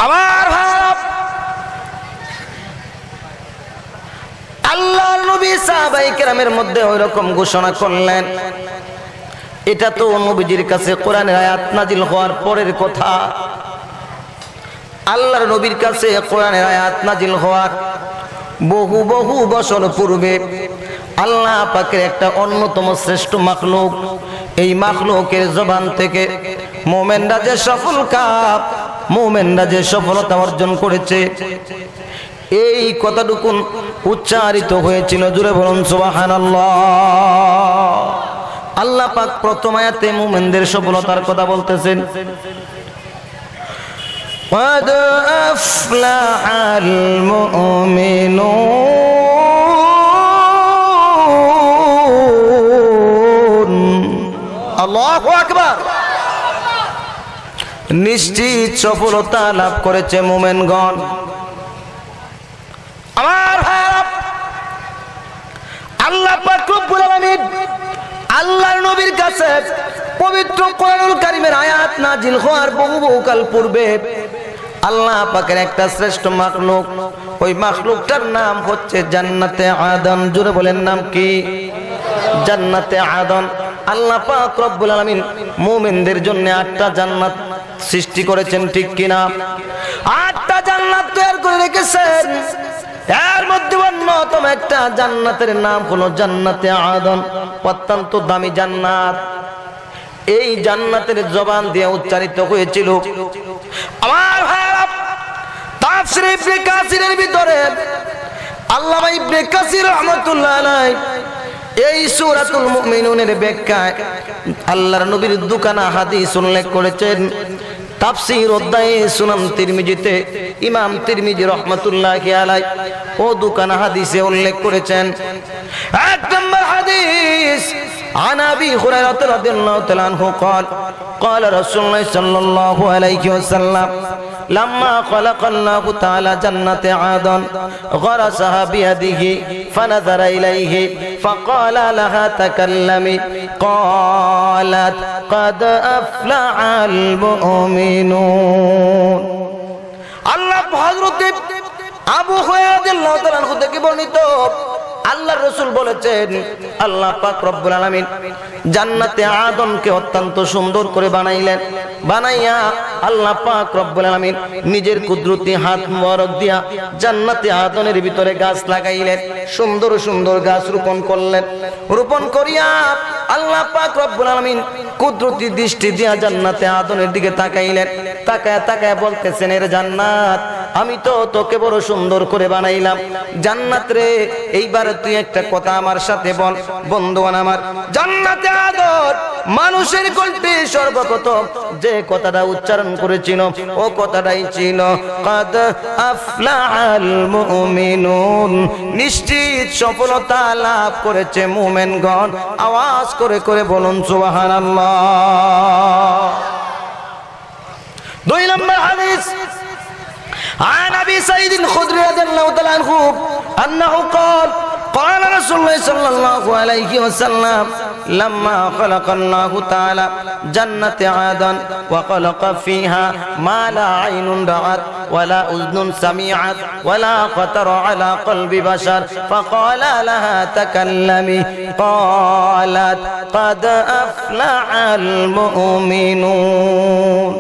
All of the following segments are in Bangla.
আমার আল্লাহর নবী সাহাবায়ে কেরামের মধ্যে ওই রকম ঘোষণা করলেন। এটা তো নবীজির কাছে কোরআনের আয়াত নাজিল হওয়ার পরের কথা। আল্লাহর নবীর কাছে কোরআনের আয়াত নাজিল হওয়ার বহু বহু বছর পূর্বে আল্লাহ পাকের একটা অন্যতম শ্রেষ্ঠ মাখলুক, এই মাখলুকের জবান থেকে মুমিনরা যে সফল কাপ, মুমিনরা যে সফলতা অর্জন করেছে, এই কথাটুকু উচ্চারিত হয়েছিল। জুড়ে বলুন সুবহানাল্লাহ। আল্লাহ পাক প্রথম আয়াতে মুমিনদের সফলতার কথা বলতেছেন, قد أفلح المؤمنون আল্লাহু আকবার। নিশ্চিত সফলতা লাভ করেছে মুমিনগণ। আমার আল্লাহ পাক রব্বুল আলামিন আল্লাহর নবীর কাছে পবিত্র কোরআনুল কারীমের আয়াত নাজিল হওয়ার বহু কাল পূর্বে আল্লাহ পাকের একটা শ্রেষ্ঠ মাখলুক, ওই মাখলুকটার নাম হচ্ছে জান্নাতে আদন। জুড়ে বলেন নাম কি? জান্নাতে আদন। আল্লাহ পাক রব্বুল আলামিন মুমিনদের জন্য 8টা জান্নাত সৃষ্টি করেছেন, ঠিক কিনা? 8টা জান্নাত তৈরি করে রেখেছেন। এর মধ্যে অন্যতম একটা জান্নাতের নাম হলো জান্নাতে আদন, অত্যন্ত দামি জান্নাত। এই জান্নাতের জবান দিয়ে উচ্চারিত হয়েছিল। আমার ভাইরা, তাফসীর ইবনে কাসিরের ভিতরে আল্লামা ইবনে কাসির রাহমাতুল্লাহ আলাইহি এই সূরাতুল মুমিনুনের ব্যাখ্যায় আল্লাহর নবীর দুখানা হাদিস উল্লেখ করেছেন। তাফসীর অধ্যায়ে সুনান তিরমিজিতে ইমাম তিরমিজি রাহমাতুল্লাহি আলাইহি ও দুখানা হাদিসে উল্লেখ করেছেন। এক নম্বর হাদিস عن أبي هريرة رضي الله تعالى عنه قال قال رسول الله صلى الله عليه وسلم لما خلق الله تعالى جنة عدن غرسها بيده فنظر إليه فقال لها تكلمي قالت قد أفلح المؤمنون الله حضرت আবু হুরায়রা রাদিয়াল্লাহু তাআলা আনহু থেকে বর্ণিত, আল্লাহর রাসূল বলেছেন আল্লাহ পাক রব্বুল আলামিন জান্নাতে আদনকে অত্যন্ত সুন্দর করে বানাইলেন। বানাইয়া আল্লাহ পাক রব্বুল আলামিন নিজের কুদরতি হাত মোবারক দিয়া জান্নাতে আদনের ভিতরে গাছ লাগাইলেন। সুন্দর সুন্দর গাছ রোপণ করলেন। রোপণ করিয়া আল্লাহ পাক রব্বুল আলামিন কুদরতি দৃষ্টি দিয়া জান্নাতে আদনের দিকে তাকাইলেন। তাকায়া তাকায়া বলতেছেন, এর জান্নাত, আমি তো তোকে বড় সুন্দর করে বানাইলাম। জান্নাত রে, এইবার তুই একটা কথা আমার সাথে বল। বন্ধুগণ আমার, জান্নাতে আদন মানুষের কণ্ঠে সর্বপ্রথম যে কথাটা উচ্চারণ করেছিল ও কথাটাই ছিল قد أفلح المؤمنون। নিশ্চিত সফলতা লাভ করেছে মুমিনগণ। আওয়াজ করে করে বলুন সুবহানাল্লাহ। 2 নম্বর হাদিস عن أبي سعيد الخدري رضي الله تعالى عنه أنه قال قال رسول الله صلى الله عليه وسلم لما خلق الله تعالى جنة عدن وخلق فيها ما لا عين رأت ولا أذن سمعت ولا خطر على قلب بشر فقال لها تكلمي قالت قد أفلح المؤمنون।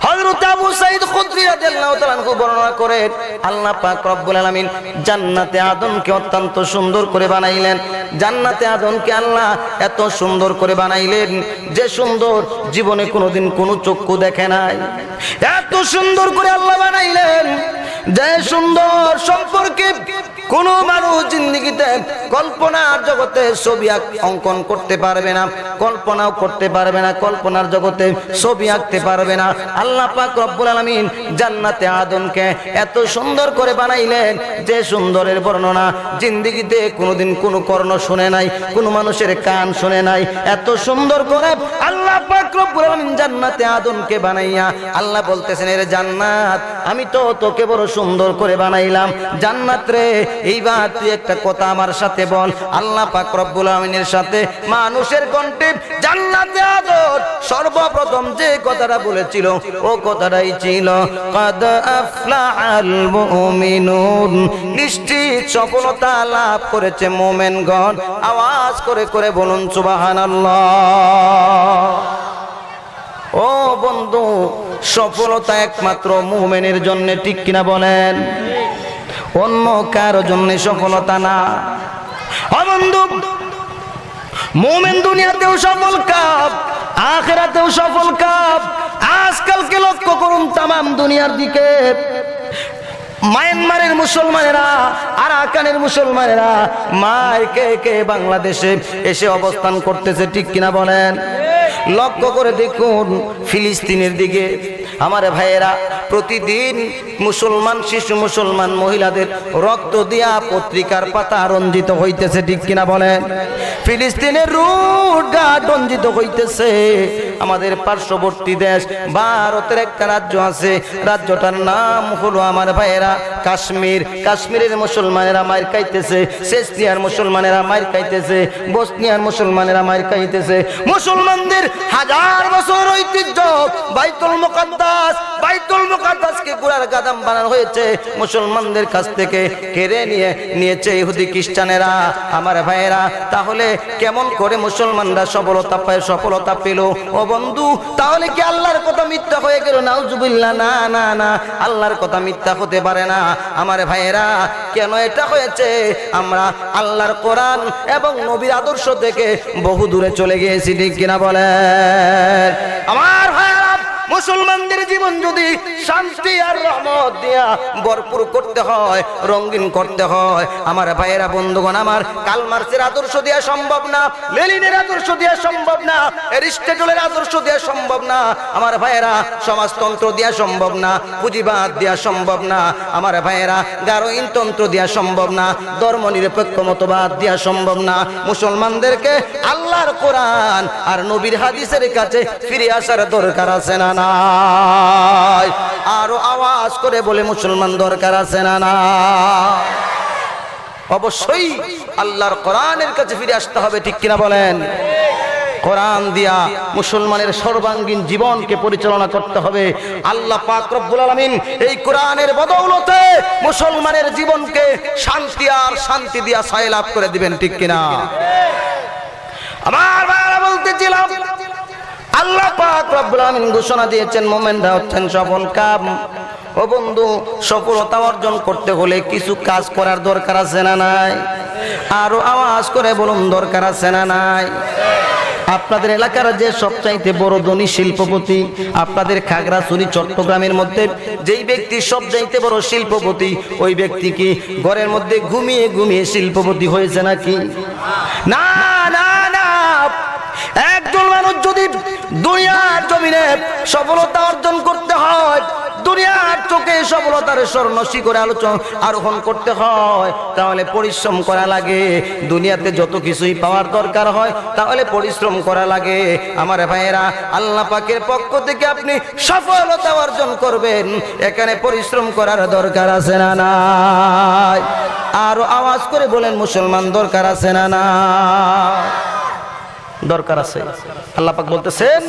হযরত আবু সাঈদ খুদরী রাদিয়াল্লাহু তাআলা আনহু বর্ণনা করেন, আল্লাহ পাক রব্বুল আলামিন জান্নাতে আদনকে অত্যন্ত সুন্দর করে বানাইলেন। জান্নাতে আদনকে আল্লাহ এত সুন্দর করে বানাইলেন যে সুন্দর জীবনে কোনোদিন কোনো চক্ষু দেখে নাই। এত সুন্দর করে আল্লাহ বানাইলেন যে সুন্দর সম্পর্কে কোন মানুষ জিন্দেগিতে কল্পনার জগতে ছবি অঙ্কন করতে পারবে না, কল্পনাও করতে পারবে না, কল্পনার জগতে ছবি আঁকতে পারবে না। আল্লাহ পাক রব্বুল আলামিন জান্নাতে আদনকে এত সুন্দর করে বানাইলেন যে সুন্দরের বর্ণনা জিন্দেগিতে কোনোদিন কোনো কর্ণ শুনে নাই, কোনো মানুষের কান শুনে নাই। এত সুন্দর করে আল্লাহ পাক রব্বুল আলামিন জান্নাতে আদনকে বানাইয়া আল্লাহ বলতেছেন, এর জান্নাত, আমি তো তোকে বড় সুন্দর করে বানাইলাম। জান্নাত রে, এইবার তুই একটা কথা আমার সাথে বল। আল্লাহ পাক রব্বুল আমিনের সাথে মানুষের কণ্ঠে জান্নাতে আদর সর্বপ্রথম যে কথাটা বলেছিল ও কথাটাই ছিল কাদ আফলাহাল মুমিনুন, নিশ্চিত সফলতা লাভ করেছে মুমিনগণ। আওয়াজ করে করে বলুন সুবহানাল্লাহ। ও বন্ধু, সফলতা একমাত্র মুমিনের জন্য, ঠিক কিনা বলেন? অন্য কারো জন্য সফলতা না। ও বন্ধু, মুমিন দুনিয়াতেও সফল কাপ, আখিরাতেও সফল কাপ। আজকালকে লক্ষ্য করুন তামাম দুনিয়ার দিকে, মায়ানমারের মুসলমানেরা, আরাকানের মুসলমানেরা মাইকে কে বাংলাদেশে এসে অবস্থান করতেছে, ঠিক কিনা বলেন? লক্ষ্য করে দেখুন ফিলিস্তিনের দিকে আমার ভাইয়েরা প্রতিদিন মুসলমান শিশু, মুসলমান মহিলাদের রক্ত দিয়া পত্রিকার পাতা রঞ্জিত হইতেছে, ঠিক কিনা বলেন? ফিলিস্তিনের রুটটা রঞ্জিত হইতেছে। আমাদের পার্শ্ববর্তী দেশ ভারতের একটা রাজ্য আছে, রাজ্যটার নাম হলো আমার ভাইয়েরা কাশ্মীর। কাশ্মীরের মুসলমানেরা মার খাইতেছে, চেচনিয়ার মুসলমানেরা মার খাইতেছে, বসনিয়ার মুসলমানেরা মার খাইতেছে। মুসলমানদের হাজার বছর ঐতিহ্য বাইতুল মুকাদ্দাস, বাইতুল মুকাদ্দাসকে গোড়ার গাদাম বানানো হয়েছে, মুসলমানদের কাছ থেকে কেড়ে নিয়েছে ইহুদি খ্রিস্টানেরা। আমার ভাইয়েরা, তাহলে কেমন করে মুসলমানরা সফলতা পেল? ও বন্ধু, তাহলে কি আল্লাহর কথা মিথ্যা হয়ে গেল? নাউজুবিল্লাহ, না না না, আল্লাহর কথা মিথ্যা হতে পারে না। আমার ভাইয়েরা, কেন এটা হয়েছে? আমরা আল্লাহর কোরআন এবং নবীর আদর্শ থেকে বহু দূরে চলে গিয়েছি, ঠিক কিনা বলেন? আমার ভাইয়েরা, মুসলমানদের জীবন যদি শান্তি আর রহমত দিয়া ভরপুর করতে হয়, রঙিন করতে হয়, আমার ভাইয়েরা বন্ধুগণ আমার, কার্ল মার্ক্সের আদর্শ দেওয়া সম্ভব না, লেনিনের আদর্শ দেওয়া সম্ভব না, অ্যারিস্টটলের আদর্শ দেওয়া সম্ভব না। আমার ভাইয়েরা, সমাজতন্ত্র দেওয়া সম্ভব না, পুঁজিবাদ দেওয়া সম্ভব না। আমার ভাইয়েরা, গারোইনতন্ত্র দেওয়া সম্ভব না, ধর্ম নিরপেক্ষ মতবাদ দেওয়া সম্ভব না। মুসলমানদেরকে আল্লাহর কোরআন আর নবীর হাদিসের কাছে ফিরে আসার দরকার আছে না? নাই। আরো আওয়াজ করে বলে মুসলমান দরকার আছে না? না, অবশ্যই আল্লাহর কোরআনের কাছে ফিরে আসতে হবে, ঠিক কিনা বলেন? কোরআন দিয়া মুসলমানের সর্বাঙ্গীন জীবনকে পরিচালনা করতে হবে। আল্লাহ পাক রব্বুল আলামিন এই কোরআনের বদৌলতে মুসলমানের জীবনকে শান্তি আর শান্তি দিয়া সায়লাভ করে দিবেন, ঠিক কিনা? আমার ভাইরা বলতেছিলাম, আল্লাহ পাক রব্বুল আলামিন ঘোষণা দিয়েছেন মুমিনরা হচ্ছেন সফল কাম। ও বন্ধু, সফলতা অর্জন করতে হলে কিছু কাজ করার দরকার আছে না নাই? আরো আওয়াজ করে বলুন, দরকার আছে না নাই? আপনাদের এলাকার যে সবচাইতে বড় ধনী শিল্পপতি, আপনাদের খাগড়াছড়ি চট্টগ্রামের মধ্যে যেই ব্যক্তি সবচাইতে বড় শিল্পপতি, ওই ব্যক্তি কি ঘরের মধ্যে ঘুমিয়ে ঘুমিয়ে শিল্পপতি হয়েছে নাকি? না না না, একজন মানুষ যদি দুনিয়ার জমিনে সফলতা অর্জন করতে হয়, দুনিয়ার চোখে সফলতার স্বর্ণ শিখরে আরোহণ করতে হয়, তাহলে পরিশ্রম করা লাগে। দুনিয়াতে যত কিছুই পাওয়ার দরকার হয় তাহলে পরিশ্রম করা লাগে। আমার ভাইয়েরা, আল্লাহ পাকের পক্ষ থেকে আপনি সফলতা অর্জন করবেন, এখানে পরিশ্রম করার দরকার আছে না নাই? আরো আওয়াজ করে বলেন, মুসলমান দরকার আছে না না? দরকার আছে। আল্লাহ পাক বলতেছেন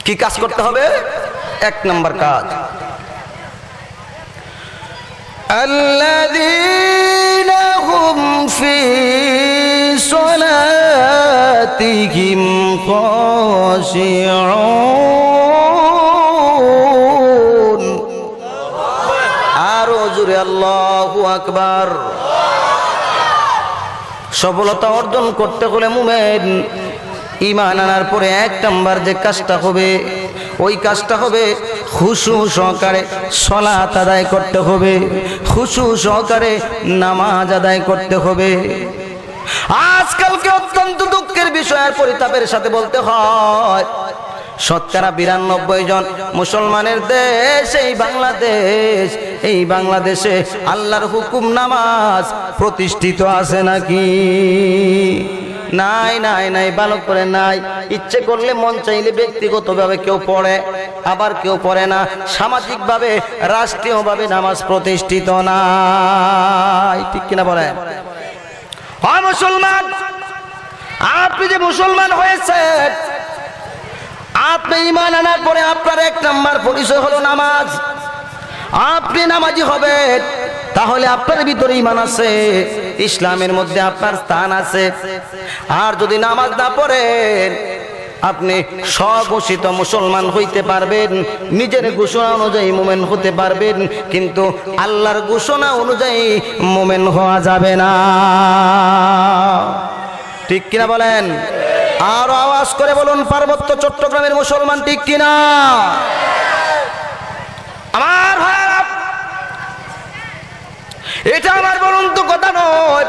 কি কাজ করতে হবে? এক নম্বর কাজ, আল্লাযীনা হুম ফি সলাতিহিম খাশিউন। আরো জোরে আল্লাহু আকবার। সফলতা অর্জন করতে হলে মুমিন ঈমান আনার পরে এক নাম্বার যে কাজটা হবে, ওই কাজটা হবে খুশু সহকারে সালাত আদায় করতে হবে, খুশু সহকারে নামাজ আদায় করতে হবে। আজকালকে অত্যন্ত দুঃখের বিষয় আর পরিতাপের সাথে বলতে হয়, শতকরা 92 জন মুসলমানের দেশ এই বাংলাদেশ, এই বাংলাদেশে আল্লাহর হুকুম নামাজ প্রতিষ্ঠিত আছে নাকি? নাই নাই নাই, ভালো করে নাই। ইচ্ছে করলে মন চাইলে ব্যক্তিগতভাবে কেউ পড়ে, আবার কেউ পড়ে না। সামাজিকভাবে রাষ্ট্রীয়ভাবে নামাজ প্রতিষ্ঠিত নাই, ঠিক কিনা বলেন? হয় মুসলমান, আপনি যে মুসলমান হয়েছেন, আপনি ঈমান আনার পরে আপনার এক নাম্বার পরিচয় হলো নামাজ। আপনি নামাজি হবেন, তাহলে আপনার ভিতরে ঈমান আছে, ইসলামের মধ্যে আপনার স্থান আছে। আর যদি নামাজ না পড়েন, আপনি স্বঘোষিত মুসলমান হইতে পারবেন, নিজের ঘোষণা অনুযায়ী মুমিন হতে পারবেন, কিন্তু আল্লাহর ঘোষণা অনুযায়ী মুমিন হওয়া যাবে না, ঠিক কিনা বলেন? আর আওয়াজ করে বলুন পার্বত্য চট্টগ্রামের মুসলমান ঠিক কিনা? আমার ভাইরা, এটা আমার বলুন তো কথা নয়,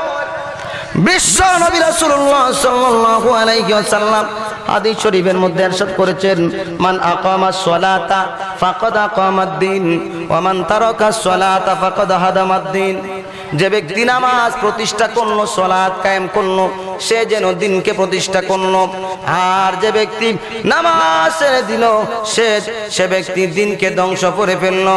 বিশ্ব নবী রাসূলুল্লাহ সাল্লাল্লাহু আলাইহি ওয়াসাল্লাম হাদিস শরীফের মধ্যে ইরশাদ করেছেন, মান আকামাস সালাতা ফাকাদ আকামাদ-দ্বীন ওয়া মান তারাকাস সালাতা ফাকাদ হাদামাদ-দ্বীন। যে ব্যক্তি নামাজ প্রতিষ্ঠা করলো, সালাত কায়েম করলো, সে যেন দিনকে প্রতিষ্ঠা করলো। আর যে ব্যক্তি নামাজ ছেড়ে দিল, সে ব্যক্তি দিনকে ধ্বংস করে ফেললো।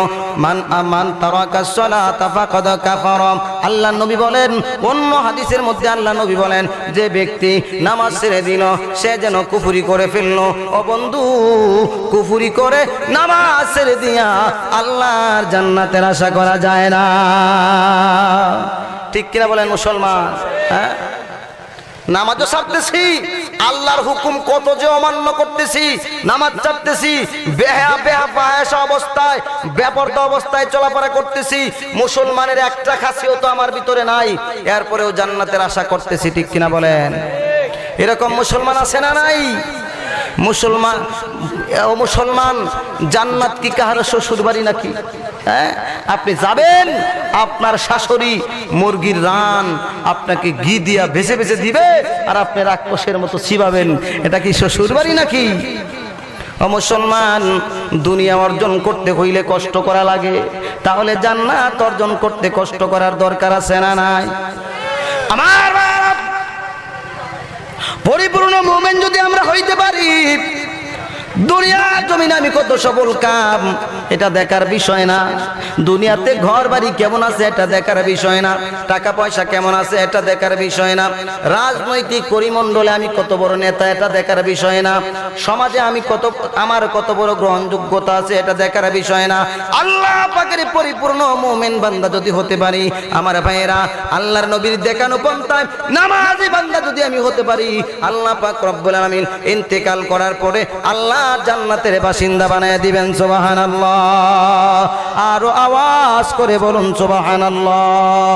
মান তারাকাস সালাতা ফাকাদ কাফারা। আল্লাহ নবী বলেন, অন্য হাদিসের মধ্যে আল্লাহ নবী বলেন, যে ব্যক্তি নামাজ ছেড়ে দিল, সে যেন কুফরি করে ফেললো। ও বন্ধু, কুফরি করে নামাজ ছেড়ে দিয়া আল্লাহর জান্নাতের আশা করা যায় না, ঠিক কিনা বলেন মুসলমান? হ্যাঁ, নামাজও ছাড়তেছি, আল্লাহর হুকুম কত যে অমান্য করতেছি, নামাজ ছাড়তেছি, বেহায়া অবস্থায়, বেপরদা অবস্থায় চলাফেরা করতেছি, মুসলমানের একটা খাসিয়ত আমার ভিতরে নাই, এরপরেও জান্নাতের আশা করতেছি, ঠিক কিনা বলেন? এরকম মুসলমান আছে না নাই? মুসলমান, জান্নাত কি কাহার শ্বশুর বাড়ি নাকি? হ্যাঁ, আপনি যাবেন, আপনার শাশুড়ি মুরগির রান আপনাকে ঘি দিয়া ভেসে ভেসে দিবে, আর আপনি রাক্ষসের মতো চিবাবেন। এটা কি শ্বশুর বাড়ি নাকি? ও মুসলমান, দুনিয়া অর্জন করতে হইলে কষ্ট করা লাগে, তাহলে জান্নাত অর্জন করতে কষ্ট করার দরকার আছে না নাই? আমার পরিপূর্ণ মুমিন যদি আমরা হইতে পারি, দুনিয়ার জমিনে আমি কত সফল কাম, এটা দেখার বিষয় না। দুনিয়াতে ঘর বাড়ি কেমন আছে এটা দেখার বিষয় না, টাকা পয়সা কেমন আছে এটা দেখার বিষয় না, রাজনৈতিক পরিমণ্ডলে আমি কত বড় নেতা এটা দেখার বিষয় না, সমাজে আমি আমার কত বড় গ্রহণযোগ্যতা আছে এটা দেখার বিষয় না। আল্লাহ পাকের পরিপূর্ণ মুমিন বান্দা যদি হতে পারি, আমার ভাইয়েরা, আল্লাহর নবীর দেখানো পন্থায় নামাজি বান্দা যদি আমি হতে পারি, আল্লাহ পাক রব্বুল আলামিন ইন্তেকাল করার পরে আল্লাহ জান্নাতের বাসিন্দা বানায় দিবেন। সুবহানাল্লাহ। আরো আওয়াজ করে বলুন সুবহানাল্লাহ,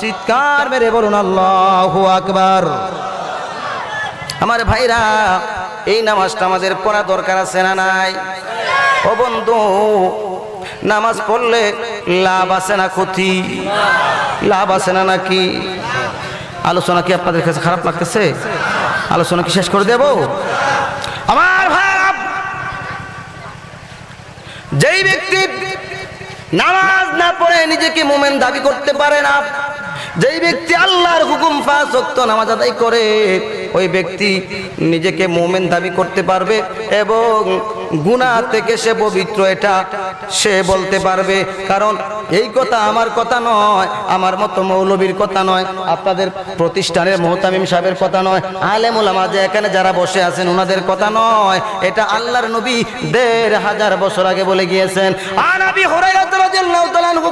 চিৎকার মেরে বলুন আল্লাহু আকবার। আমার ভাইরা, এই নামাজটা আমাদের পড়া দরকার আছে না নাই? ও বন্ধু, নামাজ পড়লে লাভ আছে না ক্ষতি? লাভ আছে না নাকি? আলোচনা কি আপনাদের কাছে খারাপ লাগতেছে? আলোচনা কি শেষ করে দেব? আমার ভাই, যেই ব্যক্তি নামাজ না পড়ে নিজেকে মুমিন দাবি করতে পারে না, যেই ব্যক্তি আল্লাহর হুকুম 5 ওয়াক্ত নামাজ আদায় করে, ওই ব্যক্তি নিজেকে মুমিন দাবি করতে পারবে এবং গুনাহ থেকে সে পবিত্র, এটা সে বলতে পারবে। কারণ এই কথা আমার কথা নয়, আমার মতো মৌলবীর কথা নয়, আপনাদের প্রতিষ্ঠানের মুহতামিম সাহেবের কথা নয়, আলেম ওলামা যে এখানে যারা বসে আছেন ওনাদের কথা নয়, এটা আল্লাহর নবী 1500 বছর আগে বলে গিয়েছেন। আনাবি হুরায়রা রাদিয়াল্লাহু তাআলা আনহু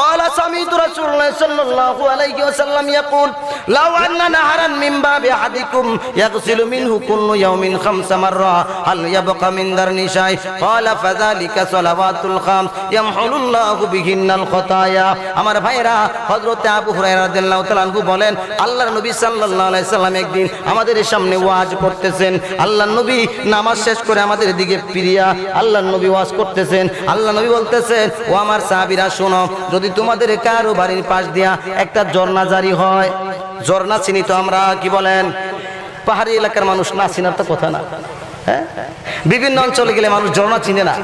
قال سمعت رسول الله صلى الله عليه وسلم يقول لو أن نهرا من باب أحدكم يغسل منه كل يوم 5 مرات هل يبقى من درن شيء قال فذلك صلوات الخمس يمحو الله بهن الخطايا। আমার ভাইরা, হযরত আবু হুরায়রা রাদিয়াল্লাহু তাআলা আনহু বলেন, আল্লাহর নবী সাল্লাল্লাহু আলাইহি সাল্লাম একদিন আমাদের সামনে ওয়াজ করতেছেন। আল্লাহর নবী নামাজ শেষ করে আমাদের দিকে ফিরিয়া আল্লাহর নবী ওয়াজ করতেছেন। আল্লাহর নবী বলতেছেন, ও আমার সাহাবীরা শোনো, যদি তোমাদের কারো বাড়ির পাশ দিয়া একটা ঝর্ণা জারি হয়, ঝর্ণা চিনি তো আমরা, কি বলেন? পাহাড়ি এলাকার মানুষ না চিনার তো কথা না, হ্যাঁ? বিভিন্ন অঞ্চলে গেলে মানুষ ঝর্ণা চিনে না,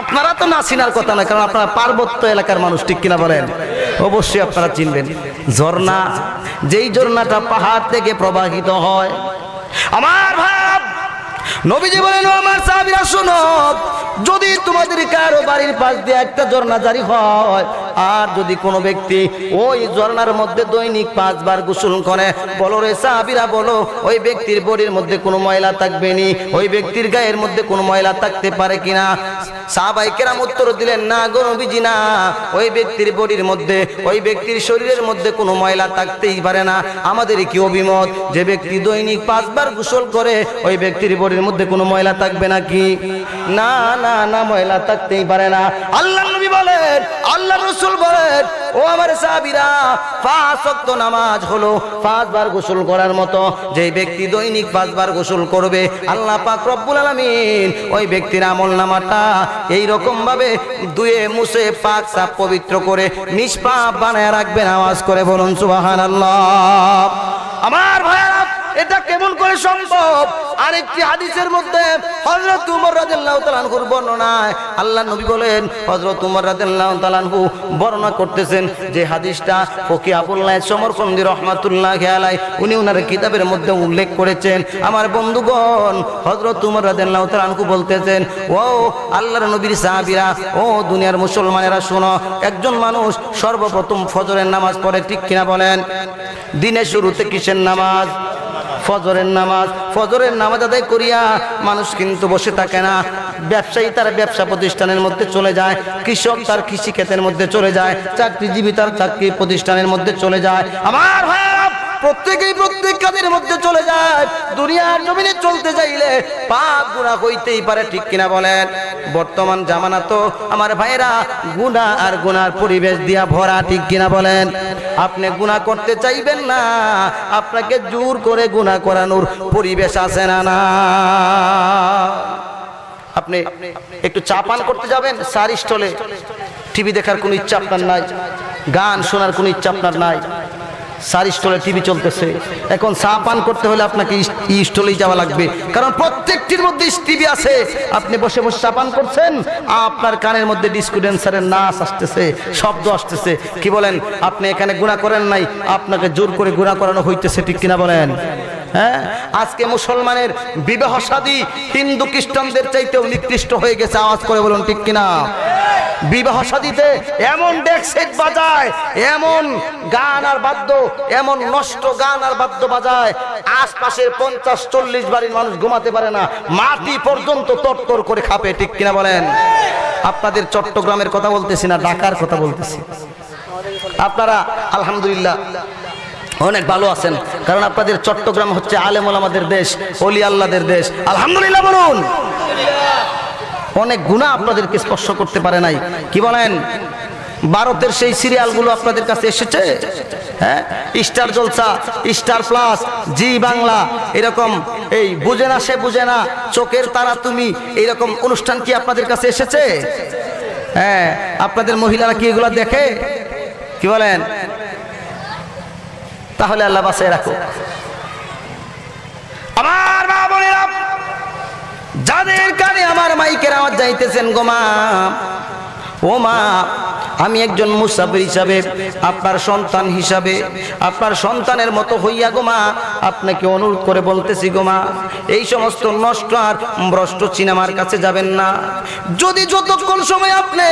আপনারা তো না চিনার কথা না, কারণ আপনারা পার্বত্য এলাকার মানুষ, ঠিক কিনা বলেন? অবশ্যই আপনারা চিনবেন। ঝর্ণা, যেই ঝর্ণাটা পাহাড় থেকে প্রবাহিত হয়। আমার ভাব নবীজি বলেন, ও আমার সাহাবীরা শুনো, যদি তোমাদের কারো বাড়ির পাশ দিয়ে একটা ঝর্ণা জারি হয়, আর যদি কোনো ব্যক্তি ওই ঝর্ণার মধ্যে দৈনিক 5 বার গোসল করে, বলো রে সাহাবীরা বলো, ওই ব্যক্তির বডির মধ্যে কোনো ময়লা থাকবে নি? ওই ব্যক্তির গায়ের মধ্যে কোনো ময়লা থাকতে পারে কিনা? সাহাবায়ে কেরাম উত্তর দিলেন, না গো নবীজি না, ওই ব্যক্তির বডির মধ্যে, ওই ব্যক্তির শরীরের মধ্যে কোনো ময়লা থাকতেই পারে না। আমাদের কি অভিমত, যে ব্যক্তি দৈনিক 5 বার গোসল করে ওই ব্যক্তির বডির মধ্যে কোনো ময়লা থাকবে নাকি? না না না, ময়লা থাকতেই পারে না। আল্লাহর নবী বলেন, আল্লাহর রাসূল বলেন, ও আমার সাহাবীরা, 5 ওয়াক্ত নামাজ হলো 5 বার গোসল করার মতো। যে ব্যক্তি দৈনিক 5 বার গোসল করবে, আল্লাহ পাক রব্বুল আলামিন ওই ব্যক্তির আমলনামাটা এই রকম ভাবে ধুয়ে মুছে পাক সাফ পবিত্র করে নিষ্পাপ বানায় রাখবেন। আওয়াজ করে বলুন সুবহানাল্লাহ। আমার ভাইরা, এটা কেমন করে সম্ভব? আরেকটি হাদিসের মধ্যে হযরত ওমর রাদিয়াল্লাহু তাআলা আনহুর বর্ণনায় আল্লাহর নবী বলেন, হযরত ওমর রাদিয়াল্লাহু তাআলা আনহু বর্ণনা করতেছেন যে হাদিসটা ফকি আবুল্লাহ সমরকন্দি রাহমাতুল্লাহি আলাইহি উনি ওনার কিতাবের মধ্যে উল্লেখ করেছেন। আমার বন্ধুগণ, হযরত ওমর রাদিয়াল্লাহু তাআলা আনহু বলতেছেন, ও আল্লাহর নবীর সাহাবীরা, ও দুনিয়ার মুসলমানেরা শোনো, একজন মানুষ সর্বপ্রথম ফজরের নামাজ পড়ে, ঠিক কিনা বলেন? দিনের শুরুতে কিসের নামাজ? ফজরের নামাজ। ফজরের নামাজ আদায় করিয়া মানুষ কিন্তু বসে থাকে না। ব্যবসায়ী তার ব্যবসা প্রতিষ্ঠানের মধ্যে চলে যায়, কৃষক তার কৃষি ক্ষেতের মধ্যে চলে যায়, চাকরিজীবী তার চাকরি প্রতিষ্ঠানের মধ্যে চলে যায়। আমার ভাইরা, প্রত্যেকেই প্রত্যেক কাজের মধ্যে চলে যায়। দুনিয়ার জমিনে চলতে চাইলে পাপ গুনাহ হইতেই পারে, ঠিক কিনা বলেন? বর্তমান জামানা তো আমার ভাইরা গুনাহ আর গুনার পরিবেশ দিয়া ভরা, ঠিক কিনা বলেন? আপনি গুনাহ করতে চাইবেন না, আপনাকে জোর করে গুনাহ করানোর পরিবেশ আছে না? না, আপনি একটু চা পান করতে যাবেন চার স্টলে, টিভি দেখার কোনো ইচ্ছা আপনার নাই, গান শোনার কোনো ইচ্ছা আপনার নাই, 4 স্টলে টিভি চলতেছে। এখন চা পান করতে হলে আপনাকে স্টলেই যাওয়া লাগবে, কারণ প্রত্যেকটির মধ্যে টিভি আছে। আপনি বসে বসে চা পান করছেন, আপনার কানের মধ্যে ডিস্কো ড্যান্সারের নাচ আসতেছে, শব্দ আসতেছে। কি বলেন? আপনি এখানে গুনাহ করেন নাই, আপনাকে জোর করে গুনাহ করানো হইতেছে, ঠিক কিনা বলেন? হ্যাঁ, আজকে মুসলমানের বিবাহ শাদী হিন্দু খ্রিস্টানদের চাইতেও নিকৃষ্ট হয়ে গেছে। আওয়াজ করে বলুন, ঠিক কিনা? বিবাহ শাদীতে এমন ডেক সেট বাজায়, এমন গান আর বাদ্য, এমন নষ্ট গান আর বাদ্য বাজায়, আশপাশের 50-40 বাড়ির মানুষ ঘুমাতে পারে না, মাটি পর্যন্ত তরতর করে খাপে, ঠিক কিনা বলেন? আপনাদের চট্টগ্রামের কথা বলতেছি না, ঢাকার কথা বলতেছি। আপনারা আলহামদুলিল্লাহ অনেক ভালো আছেন, কারণ আপনাদের চট্টগ্রাম হচ্ছে আলেম ওলামাদের দেশ, ওলি আল্লাহদের দেশ। আলহামদুলিল্লাহ বলুন। অনেক গুনাহ আপনাদেরকে স্পর্শ করতে পারে নাই। কি বলেন? ভারতের সেই সিরিয়ালগুলো আপনাদের কাছে এসেছে? হ্যাঁ, স্টার জলসা, স্টার প্লাস, জি বাংলা, এরকম এই বুঝে না সে বুঝে না, চোখের তারা তুমি, এইরকম অনুষ্ঠান কি আপনাদের কাছে এসেছে? হ্যাঁ, আপনাদের মহিলারা কি এগুলো দেখে? কি বলেন? তাহলে আল্লাহ বাঁচিয়ে রাখো। আমার মা বোনেরা, যাদের কানে আমার মাইকের আওয়াজ যাইতেছেন, গো মা, ও মা, আমি একজন মুসাফির হিসাবে, আপনার সন্তান হিসাবে, আপনার সন্তানের মতো হইয়া গো মা, আপনাকে অনুরোধ করে বলতেছি গো মা, এই সমস্ত নষ্ট আর ভ্রষ্ট সিনেমার কাছে যাবেন না। যদি যতক্ষণ সময় আপনি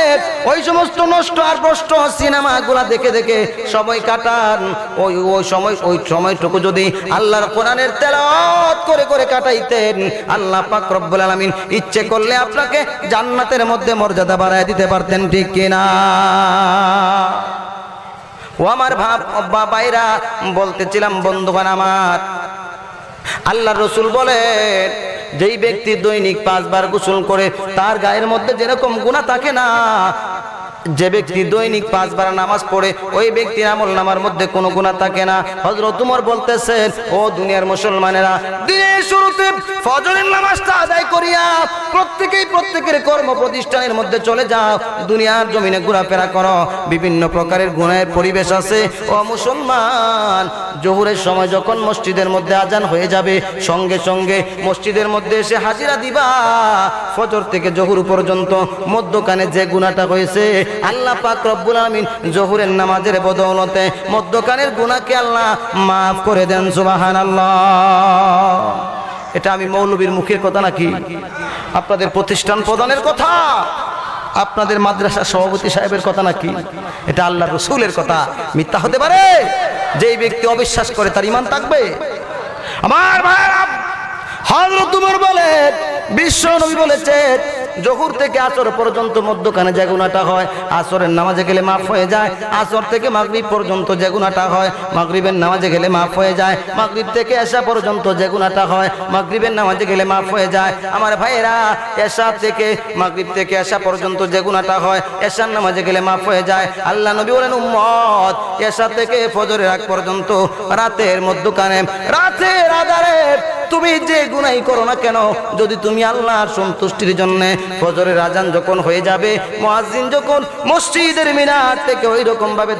ওই সমস্ত নষ্ট আর ভ্রষ্ট সিনেমাগুলা দেখে দেখে সময় কাটান, ওই সময়টুকু যদি আল্লাহর কোরআনের তেলাওয়াত করে করে কাটাইতেন, আল্লাহ পাক রব্বুল আলামিন ইচ্ছে করলে আপনাকে জান্নাতের মধ্যে মর্যাদা বাড়ায় দিতে পারতেন, ঠিক কিনা? ও আমার ভাইরা, বলতেছিলাম বন্ধুগণ আমার, আল্লাহর রাসূল বলেন, যেই ব্যক্তি দৈনিক 5 বার গোসল করে তার গায়ের মধ্যে যেরকম গুনাহ থাকে না, যে ব্যক্তি দৈনিক 5 বার নামাজ পড়ে ওই ব্যক্তির আমলনামার মধ্যে কোনো গুনাহ থাকে না। হযরত ওমর বলতেছেন, ও দুনিয়ার মুসলমানেরা, দিনের শুরুতে ফজরের নামাজটা আদায় করিয়া প্রত্যেকেই প্রত্যেকের কর্ম প্রতিষ্ঠানের মধ্যে চলে যাও, দুনিয়ার জমিনে ঘোরাফেরা করো, বিভিন্ন প্রকারের গুনাহের পরিবেশ আছে। ও মুসলমান, জোহরের সময় যখন মসজিদের মধ্যে আজান হয়ে যাবে, সঙ্গে সঙ্গে মসজিদের মধ্যে এসে হাজিরা দিবা। ফজর থেকে জোহর পর্যন্ত মধ্যখানে যে গুনাহটা হয়েছে আল্লাহ পাক রব্বুল আলামিন জোহরের নামাজের বদৌলতে মধ্যখানের গুনাহকে আল্লাহ মাফ করে দেন। সুবহানাল্লাহ। এটা আমি মৌলবীর মুখের কথা নাকি আপনাদের প্রতিষ্ঠান প্রধানের কথা, আপনাদের মাদ্রাসা সভাপতি সাহেবের কথা নাকি? এটা আল্লাহর রাসূলের কথা। মিথ্যা হতে পারে? যেই ব্যক্তি অবিশ্বাস করে তার ঈমান থাকবে? আমার ভাইরা, হযরত ওমর বলে, বিশ্ব নবী বলেছেন জোহর থেকে আসর পর্যন্ত মধ্যখানে যে গুনাহটা হয় আসরের নামাজে গেলে মাফ হয়ে যায়। আসর থেকে মাগরিব পর্যন্ত যে গুনাহটা হয় মাগরিবের নামাজে গেলে মাফ হয়ে যায়। মাগরিব থেকে এশা পর্যন্ত যে গুনাহটা হয় মাগরিবের নামাজে গেলে মাফ হয়ে যায়। আমার ভাইয়েরা, এশা থেকে মাগরিব থেকে এশা পর্যন্ত যে গুনাহটা হয় এশার নামাজে গেলে মাফ হয়ে যায়। আল্লাহ নবী বলেন, উম্মত এশা থেকে ফজরের আগ পর্যন্ত রাতের মধ্যখানে রাতের আধারে তুমি যে গুনাহই করো না কেন, যদি তুমি আল্লাহর সন্তুষ্টির জন্য ফজরের আজান যখন হয়ে যাবে, মুয়াজ্জিন যখন মসজিদের মিনার থেকে ওই রকম ভাবে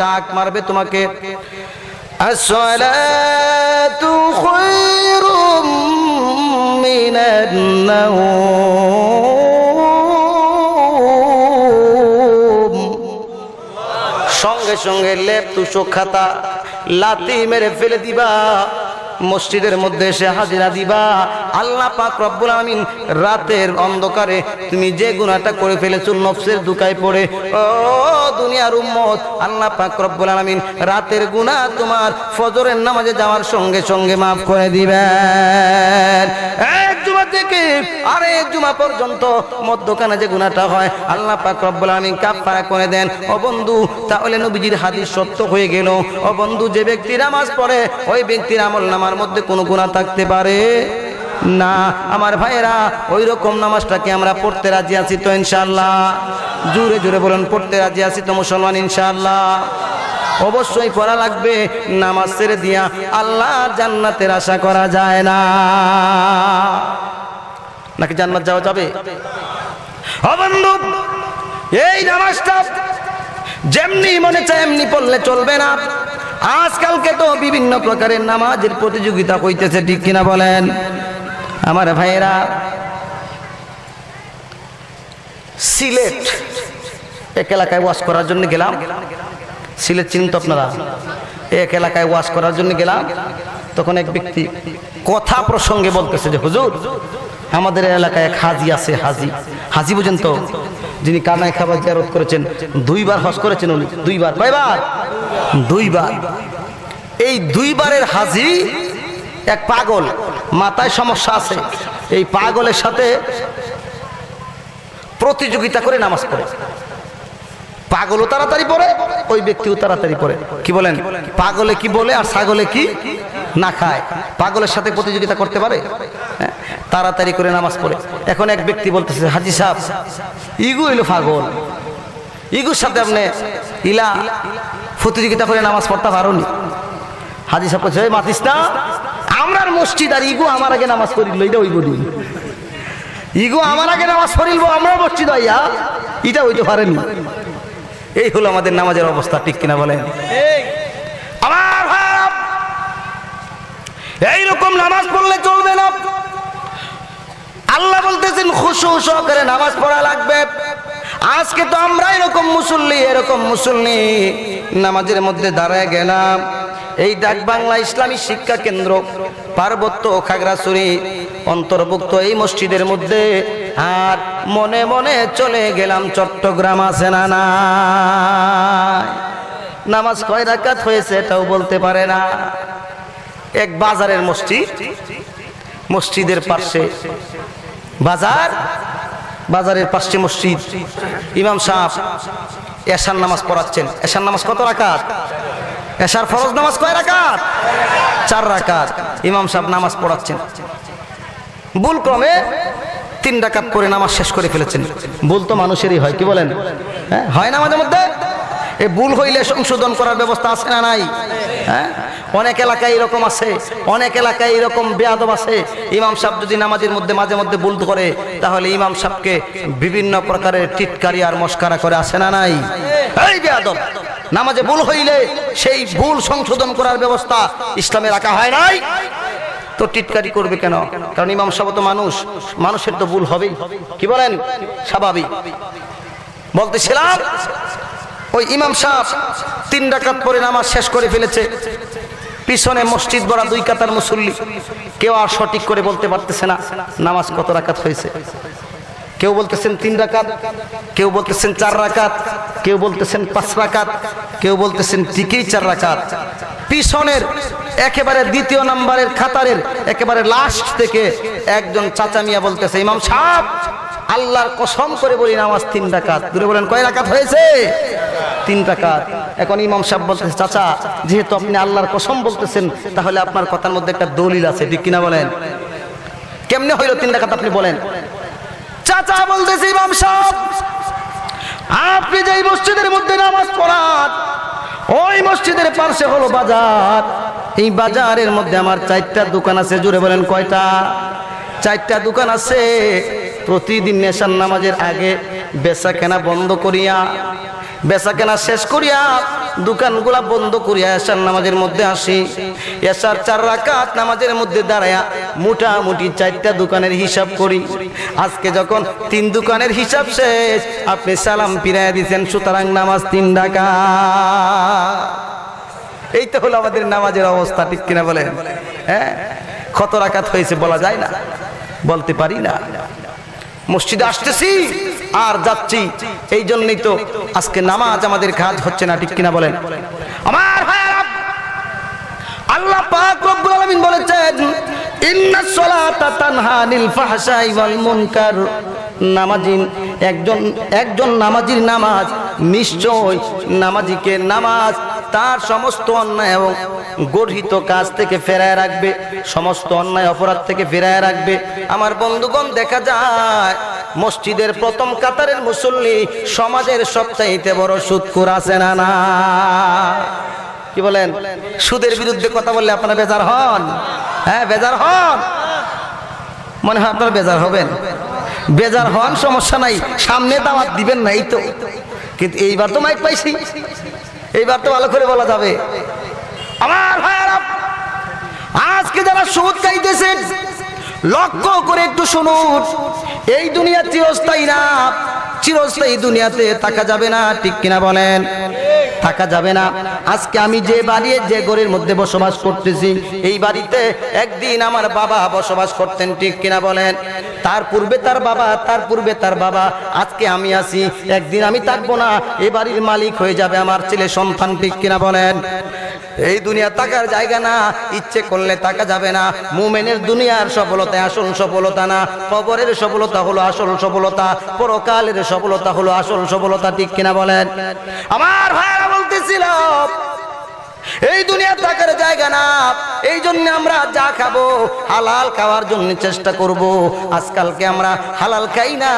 ডাক মারবে তোমাকে, আসসালাতু খায়রুম মিনান নাওম, সঙ্গে সঙ্গে লেপ তুষক খাতা লাথি মেরে ফেলে দিবা, মসজিদের মধ্যে এসে হাজিরা দিবা। আল্লাহ পাক রব্বুল আলামিন রাতের অন্ধকারে তুমি যে গুনাহটা করে ফেলেছো নফসের দুকায় পড়ে, ও দুনিয়ার উম্মত, আল্লাহ পাক রব্বুল আলামিন রাতের গুনাহ তোমার ফজরের নামাজে যাওয়ার সঙ্গে সঙ্গে মাফ করে দিবেন। এক জুমা থেকে আরেক জুমা পর্যন্ত মধ্যখানে যে গুনাহটা হয় আল্লাহ পাক রব্বুল আলামিন কাফারা করে দেন। ও বন্ধু, তাহলে নবীজির হাদিস সত্য হয়ে গেল। ও বন্ধু, যে ব্যক্তি নামাজ পড়ে ওই ব্যক্তির আমলনামার মধ্যে কোনো গুনাহ থাকতে পারে না। আমার ভাইয়েরা, ওই রকম নামাজটাকে আমরা পড়তে রাজি আছি তো ইনশাআল্লাহ? জোরে জোরে বলুন, পড়তে রাজি আছি তো মুসলমান ইনশাআল্লাহ? অবশ্যই পড়া লাগবে। নামাজ ছেড়ে দিয়া আল্লাহর জান্নাতের আশা করা যায় না। নাকি জান্নাত যাওয়া যাবে? ও বন্ধু, এই নামাজটা যেমনি মনে চায় এমনি পড়লে চলবে না। আজকালকে তো বিভিন্ন প্রকারের নামাজের প্রতিযোগিতা হইতেছে, ঠিক কিনা বলেন? আমার ভাইয়েরা, সিলেট এক এলাকায় ওয়াজ করার জন্য গেলাম। সিলেট চিনেন তো আপনারা? এক এলাকায় ওয়াজ করার জন্য গেলাম। তখন এক ব্যক্তি কথা প্রসঙ্গে বলতেছে যে, হুজুর, আমাদের এলাকায় এক হাজি আছে। হাজি বুঝেন তো? যিনি কানাই খাবার জিয়ারত করেছেন, 2 বার হজ করেছেন উনি। 2 বার। কয়বার? 2 বার। এই 2 বারের হাজি এক পাগল, মাথায় সমস্যা আছে। এই পাগলের সাথে প্রতিযোগিতা করে নামাজ পড়ে। পাগলও তাড়াতাড়ি পড়ে, ওই ব্যক্তিও তাড়াতাড়ি পড়ে। কি বলেন? পাগলে কি বলে আর ছাগলে কি না খায়? পাগলের সাথে প্রতিযোগিতা করতে পারে? তাড়াতাড়ি করে নামাজ পড়ে। এখন এক ব্যক্তি বলতেছে, হাজি সাহেব, ইগু হইলো পাগল, ইগুর সাথে আপনি ইলা প্রতিযোগিতা করে নামাজ পড়তে পারোনি। হাজি সাহেব বলছে, মাতিস না, আমরার মসজিদ আর ইগু আমার আগে নামাজ পড়িল, এটা ওই বলি, ইগু আমার আগে নামাজ পড়িল, আমরা মসজিদ হইয়া এটা হইতে পারেনি। এই হলো আমাদের নামাজের অবস্থা, ঠিক কিনা বলেন? আমার ভাই, এইরকম নামাজ পড়লে চলবে না। আল্লাহ বলতেছেন খুশু সহকারে নামাজ পড়া লাগবে। আজকে তো আমরা এরকম মুসল্লি নামাজের মধ্যে দাঁড়ায় গেলাম। এই ডাক বাংলা ইসলামী শিক্ষা কেন্দ্র পার্বত্য খাগড়াছড়ি অন্তর্ভুক্ত এই মসজিদের মধ্যে, আর মনে মনে চলে গেলাম চট্টগ্রাম। আছে না না? নামাজ কয় রাকাত হয়েছে এটাও বলতে পারে না। এক বাজারের মসজিদ, মসজিদের পাশে বাজার, বাজারের পাশে মসজিদ। ইমাম সাহেব এশার নামাজ পড়াচ্ছেন। এশার নামাজ কত রাকাত? এশার ফরজ নামাজ কয় রাকাত? 4 রাকাত। ইমাম সাহেব নামাজ পড়াচ্ছেন, ভুল ক্রমে 3 রাকাত করে নামাজ শেষ করে ফেলেছেন। ভুল তো মানুষেরই হয়, কি বলেন? হ্যাঁ, হয় না মাঝে মধ্যে? এই ভুল হইলে সংশোধন করার ব্যবস্থা আছে না নাই? হ্যাঁ, অনেক এলাকায় এরকম আছে, অনেক এলাকায় এরকম বেয়াদব আছে। ইমাম সাহেব যদি নামাজের মধ্যে মাঝে মধ্যে ভুল করে, তাহলে ইমাম সাহেবকে বিভিন্ন প্রকারের টিটকারি আর মস্কারা করে। আছে না নাই? এই বেয়াদব, নামাজে ভুল হইলে সেই ভুল সংশোধন করার ব্যবস্থা ইসলামে রাখা হয় নাই। তো টিটকারি করবে কেন? কারণ ইমাম সাহেব তো মানুষ, মানুষের তো ভুল হবেই, কি বলেন? স্বাভাবিক। বলতেছিলাম ওই ইমাম সাহেব 3 রাকাত পরে নামাজ শেষ করে ফেলেছে, পিছনে মসজিদ ভরা 2 কাতার মুসল্লি, কেউ আর সঠিক করে বলতে পারতেছে না নামাজ কত রাকাত হয়েছে। কেউ বলতেছেন 3 রাকাত, কেউ বলতেছেন 4 রাকাত, কেউ বলতেছেন 5 রাকাত, কেউ বলতেছেন ঠিকই 4 রাকাত। পিছনের একেবারে 2 নম্বরের কাতারের একেবারে লাস্ট থেকে একজন চাচা মিয়া বলতেছে, ইমাম সাহেব আল্লাহর কসম করে বলি নামাজ 3 রাকাত। দূরে বলেন কয় রাকাত হয়েছে? 3 রাকাত। এখন ইমাম সাহেব বলতেছে, চাচা যেহেতু আপনি আল্লাহর কসম বলতেছেন তাহলে আপনার কথার মধ্যে একটা দলিল আছে, ঠিক কিনা বলেন? কেমনে হইল 3 রাকাত আপনি বলেন? চাচা বলতেছে, ইমাম সাহেব আপনি যে মসজিদের মধ্যে নামাজ পড়ান ওই মসজিদের পাশে হলো বাজার, এই বাজারের মধ্যে আমার 4টা দোকান আছে। জুড়ে বলেন কয়টা? 4টা দোকান আছে। প্রতিদিন নেশার নামাজের আগে বেচা কেনা বন্ধ করিয়া, বেচা কেনা শেষ করিয়া দোকানগুলা বন্ধ করিয়া এশার নামাজের মধ্যে আসি। এশার 4 রাকাত নামাজের মধ্যে দাঁড়ায়া মোটামুটি 4টা দোকানের হিসাব করি। আজকে যখন 3 দোকানের হিসাব শেষ, আপনি সালাম ফিরাইয়া দিয়েছেন, সুতরাং নামাজ 3 রাকাত। এই তো হলো আমাদের নামাজের অবস্থা, ঠিক কিনা বলেন? হ্যাঁ, কত রাকাত হয়েছে বলা যায় না, বলতে পারি না। মসজিদে আসতেছি আর যাচ্ছি, এই জন্যই তো আজকে নামাজ আমাদের কাজ হচ্ছে না, ঠিক কিনা বলেন? আমার ভাইরা, আল্লাহ পাক রব্বুল আলামিন বলেছেন, ইন্নাস সালাতা তানহা আনিল ফাহশাই ওয়াল মুনকার। নামাজিন একজন নামাজির নামাজ, নিশ্চয় নামাজিকে নামাজ তার সমস্ত অন্যায় এবং গর্হিত কাজ থেকে ফেরায় রাখবে, সমস্ত অন্যায় অপরাধ থেকে ফেরায় রাখবে। আমার বন্ধুগণ, দেখা যায় মসজিদের প্রথম কাতারের মুসল্লি সমাজের সবচাইতে বড় সুদখোর আছে না? না, কি বলেন? সুদের বিরুদ্ধে কথা বললে আপনারা বেজার হন? হ্যাঁ, বেজার হন। মনে হয় আপনারা বেজার হবেন। বেজার হন, সমস্যা নাই, সামনে দাওয়াত দিবেন না, এই তো। কিন্তু এইবার তো মাইক পাইছি, এইবার তো ভালো করে বলা যাবে। আমার ভাইরা, আজকে যারা সুদ খাইতেছেন লক্ষ্য করে একটু শুনুন, এই দুনিয়া চিরস্থায়ী না, চিরস্থায়ী দুনিয়াতে থাকা যাবে না, ঠিক কিনা বলেন? থাকা যাবে না। আজকে আমি যে বাড়ি যে ঘরের মধ্যে বসবাস করতেছি, এই বাড়িতে একদিন আমার বাবা বসবাস করতেন, ঠিক কিনা বলেন? তার পূর্বে তার বাবা, তার পূর্বে তার বাবা, আজকে আমি আছি, একদিন আমি থাকবো না, এ বাড়ির মালিক হয়ে যাবে আমার ছেলে সন্তান, ঠিক কিনা বলেন? এই দুনিয়া থাকার জায়গা না, ইচ্ছে করলে থাকা যাবে না। মুমিনের দুনিয়ার সফলতা আসল সফলতা না, কবরের সফলতা হলো আসল সফলতা, পরকালের সফলতা হলো আসল সফলতা, ঠিক কিনা বলেন? আমার ভাইরা বলতেছিল, এই দুনিয়া থাকার জায়গা না, এই জন্য আমরা যা খাবো হালাল খাওয়ার জন্য চেষ্টা করব। আজকালকে আমরা হালাল খাই না,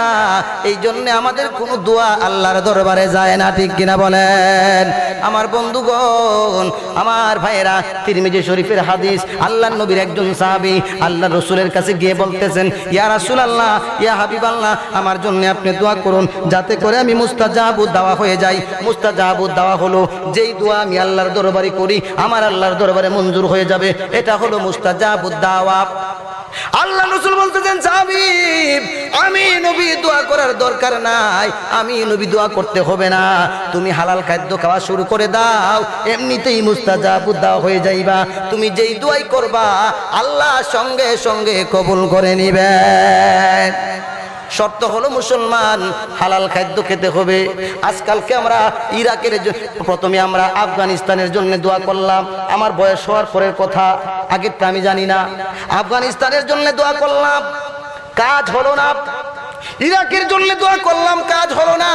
এই জন্য আমাদের কোনো দোয়া আল্লাহর দরবারে যায় না, ঠিক কিনা বলেন? আমার বন্ধুগণ, আমার ভাইয়েরা, তিরমিজি শরীফের হাদিস, আল্লাহর নবীর একজন সাহাবী আল্লাহর রাসূলের কাছে গিয়ে বলতেছেন, ইয়া রাসূলুল্লাহ, ইয়া হাবিবাল্লাহ, আমার জন্য আপনি দোয়া করুন যাতে করে আমি মুস্তাজাবুদ দাওয়া হয়ে যাই। মুস্তাজাবুদ দাওয়া হলো যেই দোয়া আমি আল্লাহর দরবারে করি আমার আল্লাহর দরবারে মঞ্জুর হয়ে যাবে, এটা হলো মুস্তাজাবুদ দাওয়া। আল্লাহ রাসূল বলতেছেন, সাহাবী, আমি নবী দোয়া করার দরকার নাই, আমি নবী দোয়া করতে হবে না, তুমি হালাল খাদ্য খাওয়া শুরু করে দাও, এমনিতেই মুস্তাজাবুদ দাওয়া হয়ে যাইবা। তুমি যেই দোয়াই করবা আল্লাহ সঙ্গে সঙ্গে কবুল করে নিবেন। শর্ত হলো মুসলমান হালাল খাদ্য খেতে হবে। আজকালকে আমরা ইরাকের, প্রথমে আমরা আফগানিস্তানের জন্য দোয়া করলাম, আমার বয়স হওয়ার পরের কথা, আগেরটা আমি জানি না। আফগানিস্তানের জন্য দোয়া করলাম, কাজ হলো না। ইরাকের জন্য দোয়া করলাম, কাজ হলো না।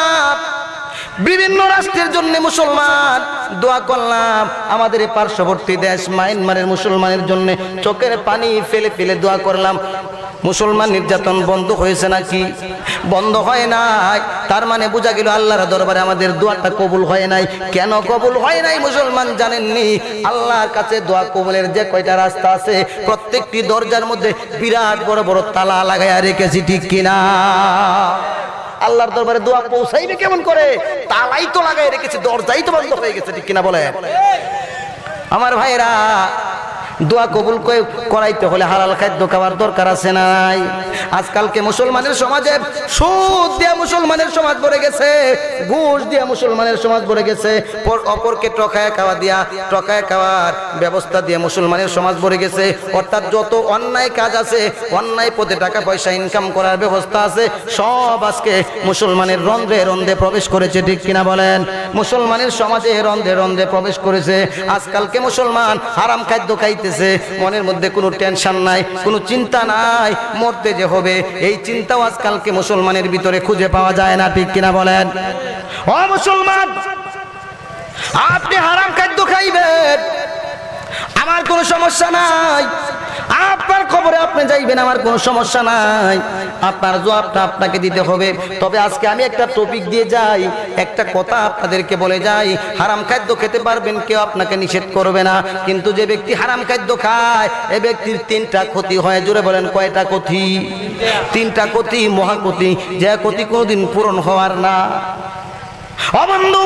বিভিন্ন রাষ্ট্রের জন্য মুসলমান দোয়া করলাম, আমাদের পার্শ্ববর্তী দেশ মায়ানমারের মুসলমানের জন্য চোখের পানি ফেলে ফেলে দোয়া করলাম। মুসলমান নির্যাতন বন্ধ হয়েছে নাকি? বন্ধ হয় নাই। তার মানে বোঝা গেল আল্লাহর দরবারে আমাদের দোয়াটা কবুল হয় নাই। কেন কবুল হয় নাই মুসলমান জানেননি? আল্লাহর কাছে দোয়া কবুলের যে কয়টা রাস্তা আছে, প্রত্যেকটি দরজার মধ্যে বিরাট বড় বড় তালা লাগাইয়া রেখেছি, ঠিক কিনা? আল্লাহর দরবারে দোয়া পৌঁছাইবে কেমন করে? তালাই তো লাগাই রেখেছি, দরজাই তো বন্ধ হয়ে গেছে, ঠিক কিনা বলে? আমার ভাইরা, দোয়া কবুল করাইতে হলে হালাল খাদ্য খাওয়ার দরকার আছে নাই? আজকালকে মুসলমানের সমাজে সুদ দিয়ে মুসলমানের সমাজ ভরে গেছে, ঘুষ দিয়ে মুসলমানের সমাজ ভরে গেছে, অপরকে টকায় খাওয়ার ব্যবস্থা দিয়ে মুসলমানের সমাজ ভরে গেছে। অর্থাৎ যত অন্যায় কাজ আছে, অন্যায় পথে টাকা পয়সা ইনকাম করার ব্যবস্থা আছে, সব আজকে মুসলমানের রন্ধ্রে রন্ধ্রে প্রবেশ করেছে, ঠিক কিনা বলেন? মুসলমানের সমাজে রন্ধ্রে রন্ধ্রে প্রবেশ করেছে। আজকালকে মুসলমান হারাম খাদ্য খাইতেছে, মনের মধ্যে কোনো টেনশন নাই, কোনো চিন্তা নাই, মরতে যে হবে এই চিন্তাও আজকালকে মুসলমানের ভিতরে খুঁজে পাওয়া যায় না, ঠিক কিনা বলেন? ও মুসলমান, আপনি হারাম খাদ্য খাইবেন, আমার কোনো সমস্যা নাই, আপনার খবরে আপনি যাইবেন, আমার কোনো সমস্যা নাই, আপনার জবাবটা আপনাকে দিতে হবে। তবে আজকে আমি একটা টপিক দিয়ে যাই, একটা কথা আপনাদেরকে বলে যাই, হারাম খাদ্য খেতে পারবেন, কেউ আপনাকে নিষেধ করবে না, কিন্তু যে ব্যক্তি হারাম খাদ্য খায় এ ব্যক্তির তিনটা ক্ষতি হয়। জোরে বলেন, কয়টা ক্ষতি? তিনটা ক্ষতি, মহাক্ষতি, যে ক্ষতি কোনোদিন পূরণ হওয়ার না। অবন্ধু,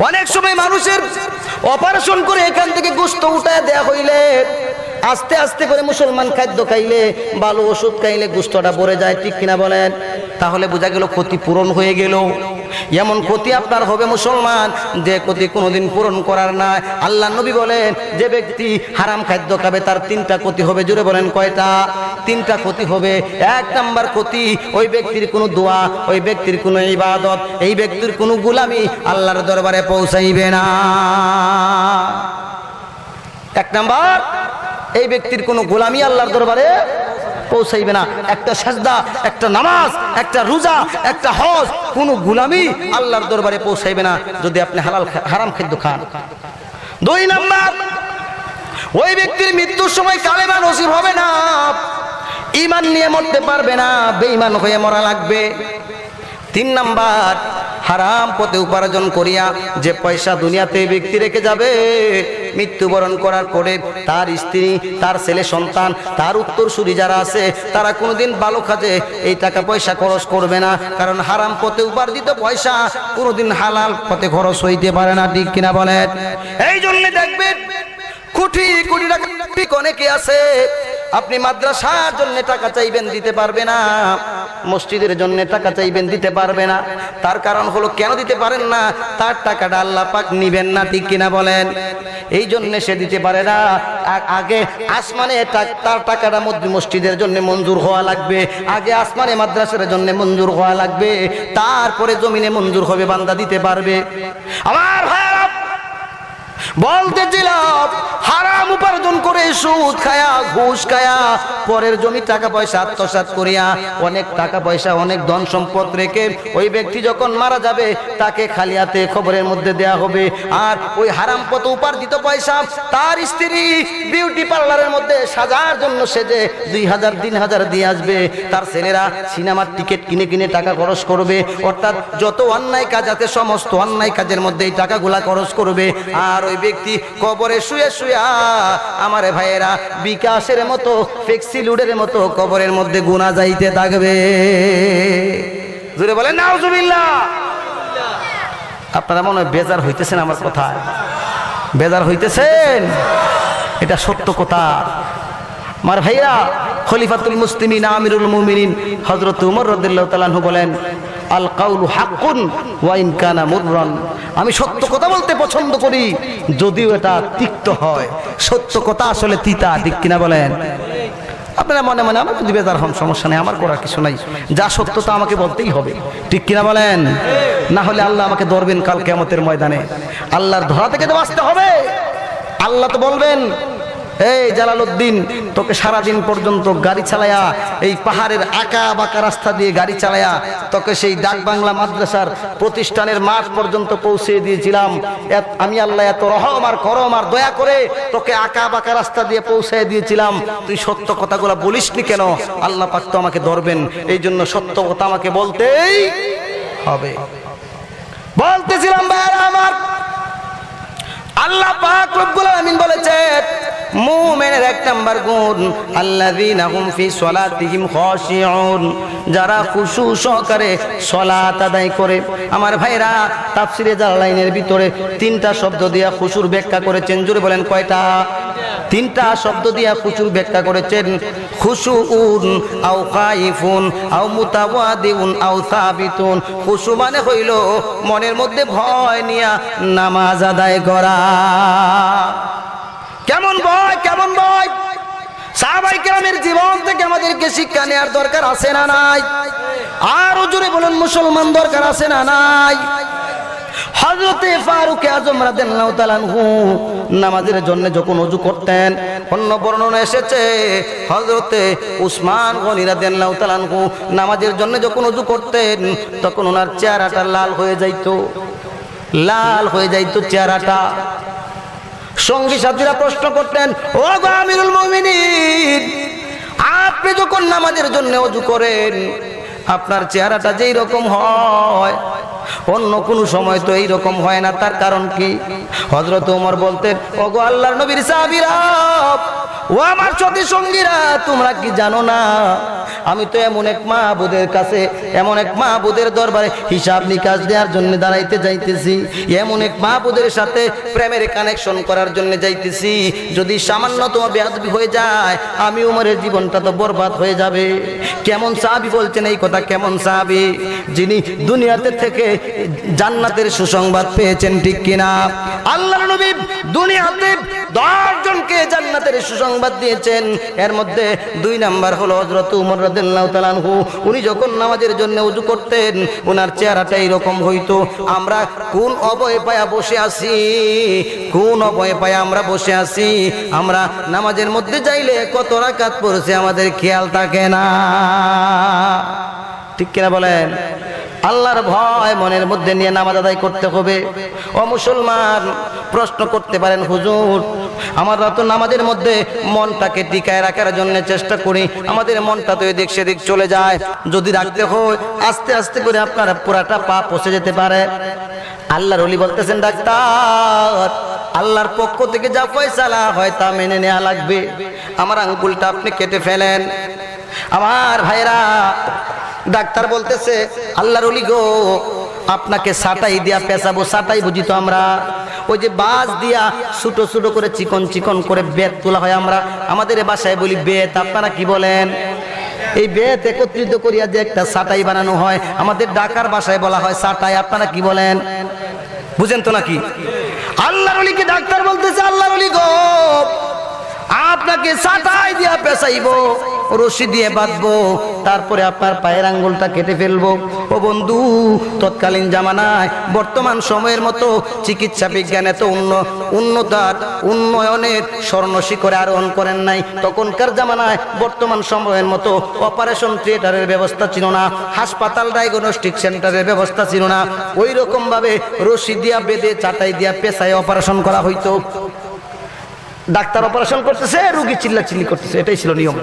অনেক সময় মানুষের অপারেশন করে এখান থেকে গোশত উঠায় দেয়া হইলে আস্তে আস্তে করে মুসলমান খাদ্য খাইলে, ভালো ওষুধ খাইলে গোশতটা ভরে যায়, ঠিক কিনা বলেন? তাহলে বোঝা গেল ক্ষতি পূরণ হয়ে গেল। এমন ক্ষতি আপনার হবে মুসলমান, যে ক্ষতি কোনোদিন পূরণ করার না। আল্লাহ নবী বলেন, যে ব্যক্তি হারাম খাদ্য খাবে তার তিনটা ক্ষতি হবে। জোরে বলেন, কয়টা? তিনটা ক্ষতি হবে। এক নাম্বার ক্ষতি, ওই ব্যক্তির কোনো দোয়া, ওই ব্যক্তির কোনো ইবাদত, এই ব্যক্তির কোনো গোলামি আল্লাহর দরবারে পৌঁছাইবে না। এক নাম্বার, এই ব্যক্তির কোনো গোলামি আল্লাহর দরবারে পৌঁছাইবে না। একটা সাজদা, একটা নামাজ, একটা রোজা, একটা হজ, কোনো গোলামি আল্লাহর দরবারে পৌঁছাইবে না যদি আপনি হারাম খাদ্য খান। দুই নাম্বার, ওই ব্যক্তির মৃত্যুর সময় কালেমা নসিব হবে না, ঈমান নিয়ে মরতে পারবে না, বেঈমান হয়ে মরা লাগবে। তিন নাম্বার, হারাম পথে উপার্জন করিয়া যে পয়সা দুনিয়াতে ব্যক্তি রেখে যাবে, মৃত্যুবরণ করার পরে তার স্ত্রী, তার ছেলে সন্তান, তার উত্তরসূরি যারা আছে, তারা কোনোদিন ভালো কাজে এই টাকা পয়সা খরচ করবে না, কারণ হারাম পথে উপার্জিত পয়সা কোনোদিন হালাল পথে খরচ হইতে পারে না, ঠিক কিনা বলেন? এই জন্য দেখবেন কোটি কোটি টাকা অনেকে আছে, আপনি মাদ্রাসার জন্য টাকা চাইবেন, দিতে পারবে না, মসজিদের জন্য টাকা চাইবেন, দিতে পারবে না। তার কারণ হলো, কেন দিতে পারেন না? তার টাকাটা আল্লাহ পাক নিবেন না, ঠিক কিনা বলেন? এই জন্য সে দিতে পারে না। আগে আসমানে তার টাকাটা মসজিদের জন্য মঞ্জুর হওয়া লাগবে, আগে আসমানে মাদ্রাসার জন্য মঞ্জুর হওয়া লাগবে, তারপরে জমিনে মঞ্জুর হবে, বান্দা দিতে পারবে। আমার ভাইরা বলতেছিলাম, হারাম উপার্জন করে সুদ খায়া, ঘুষ খায়া, পরের জমি টাকা পয়সা আত্মসাৎ করিয়া অনেক টাকা পয়সা, অনেক ধন সম্পদ রেখে ওই ব্যক্তি যখন মারা যাবে তাকে খালি হাতে খবরের মধ্যে দেয়া হবে। আর ওই হারাম পথ উপার্জিত পয়সা তার স্ত্রী বিউটি পার্লারের মধ্যে সাজার জন্য সেজে 2000 3000 দিয়ে আসবে, তার ছেলেরা সিনেমার টিকিট কিনে কিনে টাকা খরচ করবে। অর্থাৎ যত অন্যায় কাজ আছে সমস্ত অন্যায় কাজের মধ্যে এই টাকাগুলা খরচ করবে। আর ওই ব্যক্তি কবরে শুয়ে শুয়ে, আমারে ভাইয়েরা, বিকাশের মতো, ফেক্সিলুডের মতো কবরের মধ্যে গুনাহ যাইতে থাকবে। জোরে বলেন নাউজুবিল্লাহ। আপনারা মনে হয় বেজার হইতেছেন আমার কথায়, বেজার হইতেছেন, এটা সত্য কথা। আমার ভাইরা, খলিফাতুল মুসলিমিন আমিরুল মুমিনিন হযরত ওমর রাদিয়াল্লাহু তাআলা আনহু বলেন, আল কাউলু হাক্কুন ওয়া ইন কানা মুররান। আমি সত্য কথা বলতে পছন্দ করি, যদিও এটা তিক্ত হয়। সত্য কথা আসলে তিতা, ঠিক কিনা বলেন? আপনারা মনে মনে আমার যদি বেজার হন, সমস্যা নেই, আমার করার কিছু নাই, যা সত্য তা আমাকে বলতেই হবে, ঠিক কিনা বলেন? না হলে আল্লাহ আমাকে ধরবেন কাল কিয়ামতের ময়দানে, আল্লাহর ধরা থেকে তো বাঁচতে হবে। আল্লাহ তো বলবেন, এই জালালউদ্দিন, তোকে সারাদিন পর্যন্ত গাড়ি চালায়া, এই পাহাড়ের আঁকা বাঁকা রাস্তা দিয়ে গাড়ি চালায়া তোকে সেই ডাক বাংলা মাদ্রাসার প্রতিষ্ঠানের মাঠ পর্যন্ত পৌঁছে দিয়েছিলাম। আমি আল্লাহ এত রহম আর করম আর দয়া করে তোকে আঁকা বাঁকা রাস্তা দিয়ে পৌঁছে দিয়েছিলাম, তুই সত্য কথাগুলো বলিসনি কেন? আল্লাহ পাক তো আমাকে ধরবেন, এই জন্য সত্য কথা আমাকে বলতেই হবে। বলতেছিলাম ভাইরা আমার, আল্লাহ পাক রব্বুল আলামিন বলেছেন, মুমিনের এক নাম্বার গুণ, আল্লাযীনা হুম ফি সলাতিহিম খাশিউন, যারা খুশু সহকারে সালাত আদায় করে। আমার ভাইরা, তাফসিরে জালালাইনের ভিতরে 3টা শব্দ দিয়া খুশুর ব্যাখ্যা করেছেন। জোরে বলেন, কয়টা? তিনটা শব্দ দিয়ে খুশু ব্যাখ্যা করেছেন, খুশুউন আও খাইফুন আও মুতাওয়াদিউন আও সাবিতুন। খুশু মানে হইল মনের মধ্যে ভয় নিয়া নামাজ আদায় করা। কেমন ভয়, কেমন ভয়? সাহাবায়ে কেরামের জীবন থেকে আমাদেরকে শিক্ষা নেওয়ার দরকার আছে না নাই? আর জোরে বলুন মুসলমান, দরকার আছে না নাই? হযরতে ফারুক আযম রাদিয়াল্লাহু তাআলা আনহু নামাজের জন্য যখন ওযু করতেন, অন্য বর্ণনা এসেছে হযরতে উসমান গনি রাদিয়াল্লাহু তাআলা আনহু নামাজের জন্য যখন ওযু করতেন তখন ওনার চেহারাটা লাল হয়ে যাইতো, লাল হয়ে যাইতো চেহারাটা। সঙ্গী সাথীরা প্রশ্ন করতেন, ও গো আমিরুল মুমিনিন, আপনি যখন নামাজের জন্য ওযু করেন আপনার চেহারাটা যেই রকম হয় অন্য কোন সময় তো এই রকম হয় না, তার কারণ কি? হযরত ওমর বলতেন, ওগো আল্লাহর নবীর সাহাবীরা, ও আমার সাথী সঙ্গীরা, তোমরা কি জানো না আমি তো এমন এক মাহবুদের কাছে, এমন এক মাহবুদের দরবারে হিসাব নিকাশ দেওয়ার জন্য দাঁড়াইতে যাইতেছি, এমন এক মাহবুদের সাথে প্রেমের কানেকশন করার জন্য যাইতেছি, যদি সামান্যতম বেয়াদবি হয়ে যায় আমি ওমরের জীবনটা তো বরবাদ হয়ে যাবে। কেমন সাহাবী বলছেন এই কথা? কেমন সাহাবী? যিনি দুনিয়াতে থেকে জান্নাতের সুসংবাদ পেয়েছেন, ঠিক কিনা? আল্লাহর নবী দুনিয়াতে 10 জনকে জান্নাতের সুসংবাদ দিয়েছেন, এর মধ্যে 2 নাম্বার হলো হযরত ওমর রাদিয়াল্লাহু তাআলা আনহু। উনি যখন নামাজের জন্য ওযু করতেন ওনার চেহারাটা এরকম হইতো। আমরা কোন অবয়ে পায়া বসে আছি, কোন অবয়ে পায়া আমরা বসে আছি? আমরা নামাজের মধ্যে যাইলে কত রাকাত পড়ছে আমাদের খেয়াল থাকে না, ঠিক কিনা বলেন? আল্লাহর ভয় মনের মধ্যে নিয়ে নামাজ আদায় করতে হবে। ও মুসলমান, প্রশ্ন করতে পারেন, হুজুর আমরা তো নামাজের মধ্যে মনটাকে টিকায় রাখার জন্য চেষ্টা করি, আমাদের মনটা তো এদিক সেদিক চলে যায়, যদি রাখতে হয় আস্তে আস্তে করে আপনার পুরাটা পা পচে যেতে পারে। আল্লাহর ওলি বলতেছেন, ডাক্তার আল্লাহর পক্ষ থেকে যা ফয়সালা হয় তা মেনে নেওয়া লাগবে, আমার আঙ্গুলটা আপনি কেটে ফেলেন। আমার ভাইরা, ডাক্তার বলতেছে, আল্লাহর ওলি গো আপনাকে সাটাই দিয়া পেঁচাবো। সাটাই বুঝি তো আমরা, ওই যে বাঁশ দিয়া ছোট ছোট করে চিকন চিকন করে বেত তোলা হয়, আমরা আমাদের বাসায় বলি বেত, আপনারা কি বলেন? এই বেত একত্রিত করিয়া যে একটা সাটাই বানানো হয়, আমাদের ঢাকার ভাষায় বলা হয় সাটাই, আপনারা কি বলেন? বুঝেন তো নাকি? আল্লাহর ওলিকে ডাক্তার বলতেছে, আল্লাহর ওলি গো আপনাকে সাটাই দিয়া পেঁচাইবো, রশি দিয়ে বাঁধবো, তারপরে আপনার পায়ের আঙ্গুলটা কেটে ফেলবো। ও বন্ধু, তৎকালীন জামানায় বর্তমান সময়ের মতো চিকিৎসা বিজ্ঞান এত উন্নয়নের স্বর্ণ শিখরে আরোহণ করেন নাই। তখনকার জামানায় বর্তমান সময়ের মতো অপারেশন থিয়েটারের ব্যবস্থা ছিল না, হাসপাতাল ডায়াগনস্টিক সেন্টারের ব্যবস্থা ছিল না। ওই রকম ভাবে রশি দিয়া বেঁধে চাটাই দিয়া পেঁচায় অপারেশন করা হইতো। ডাক্তার অপারেশন করতেছে, রোগী চিল্লাচিল্লি করতেছে, এটাই ছিল নিয়ম।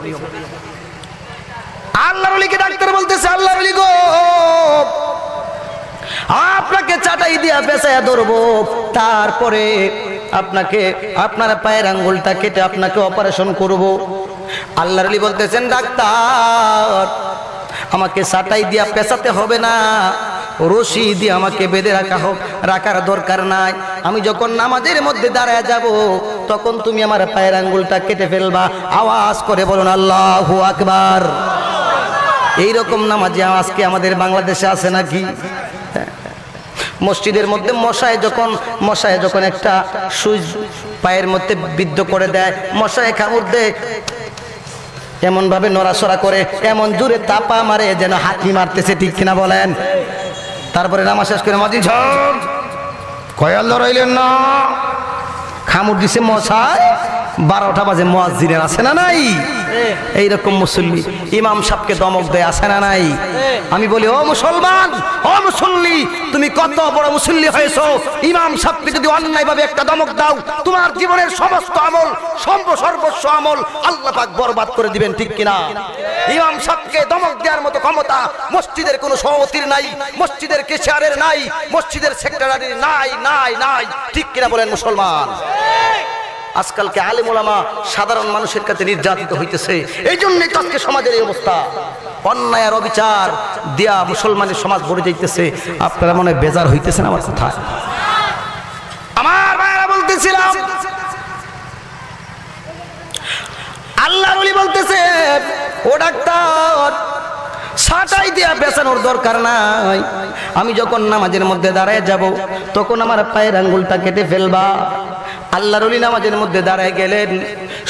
আল্লাহর ওলিকে ডাক্তার বলতেছে, আল্লাহর ওলি গো আপনাকে চাটাই দিয়া পেঁচায়া ধরবো, তারপরে আপনাকে আপনার পায়ের আঙ্গুলটা কেটে আপনাকে অপারেশন করব। আল্লাহর ওলি বলতেছেন, ডাক্তার আমাকে চাটাই দিয়া পেঁচাতে হবে না, রশি দিয়ে আমাকে বেঁধে রাখার দরকার নাই। আমি যখন নামাজের মধ্যে দাঁড়ায় যাব তখন তুমি আমার পায়ের আঙ্গুলটা কেটে ফেলবা। আওয়াজ করে বলুন আল্লাহু আকবার। এইরকম নামাজ আজকে আমাদের বাংলাদেশে আছে নাকি? মসজিদের মধ্যে মশায় যখন একটা সুইচ পায়ের মধ্যে বিদ্ধ করে দেয়, মশায় কামড় দেয়, এমন ভাবে নড়াচড়া করে, এমন জোরে তাপা মারে যেন হাতি মারতেছে, ঠিক কিনা বলেন? তারপরে নামাজ শেষ করে মাঝি ঝড় কয়াল লড়াইলেন না, খামুর দিছে মশায়, 12টা বাজে মুয়াজ্জিনের আছে না নাই? এইরকম মুসল্লি ইমাম সাহেবকে দমক দেয়, আছে না নাই? আমি বলি, ও মুসলমান, ও মুসল্লি, তুমি কত বড় মুসল্লি হয়েছো, ইমাম সাহেবকে যদি অন্যায় ভাবে একটা দমক দাও তোমার জীবনের সমস্ত আমল, সর্বস্ব আমল আল্লাহ পাক বরবাদ করে দিবেন, ঠিক কিনা? ইমাম সাহেবকে দমক দেওয়ার মতো ক্ষমতা মসজিদের কোনো সভাপতির নাই, মসজিদের কেশিয়ারের নাই, মসজিদের সেক্রেটারির নাই, নাই, নাই, ঠিক কিনা বলেন মুসলমান? আজকালকে আলেম ওলামা সাধারণ মানুষের কাছে নির্যাতিত হইতেছে, এই জন্যই তো আজকে সমাজের এই অবস্থা। অন্যায় আর অবিচার দিয়া মুসলমানের সমাজ ভরে যাইতেছে। আপনারা মনে বেজার হইতেছেন আমার কথায়? আমার ভাইরা বলতেছিলাম, ও ডাক্তার, ছাটাই দিয়া বেচানোর দরকার নাই, আমি যখন নামাজের মধ্যে দাঁড়ায় যাব তখন আমার পায়ের আঙ্গুলটা কেটে ফেলবা। আল্লাহর ওলি নামাজের মধ্যে দাঁড়ায় গেলেন,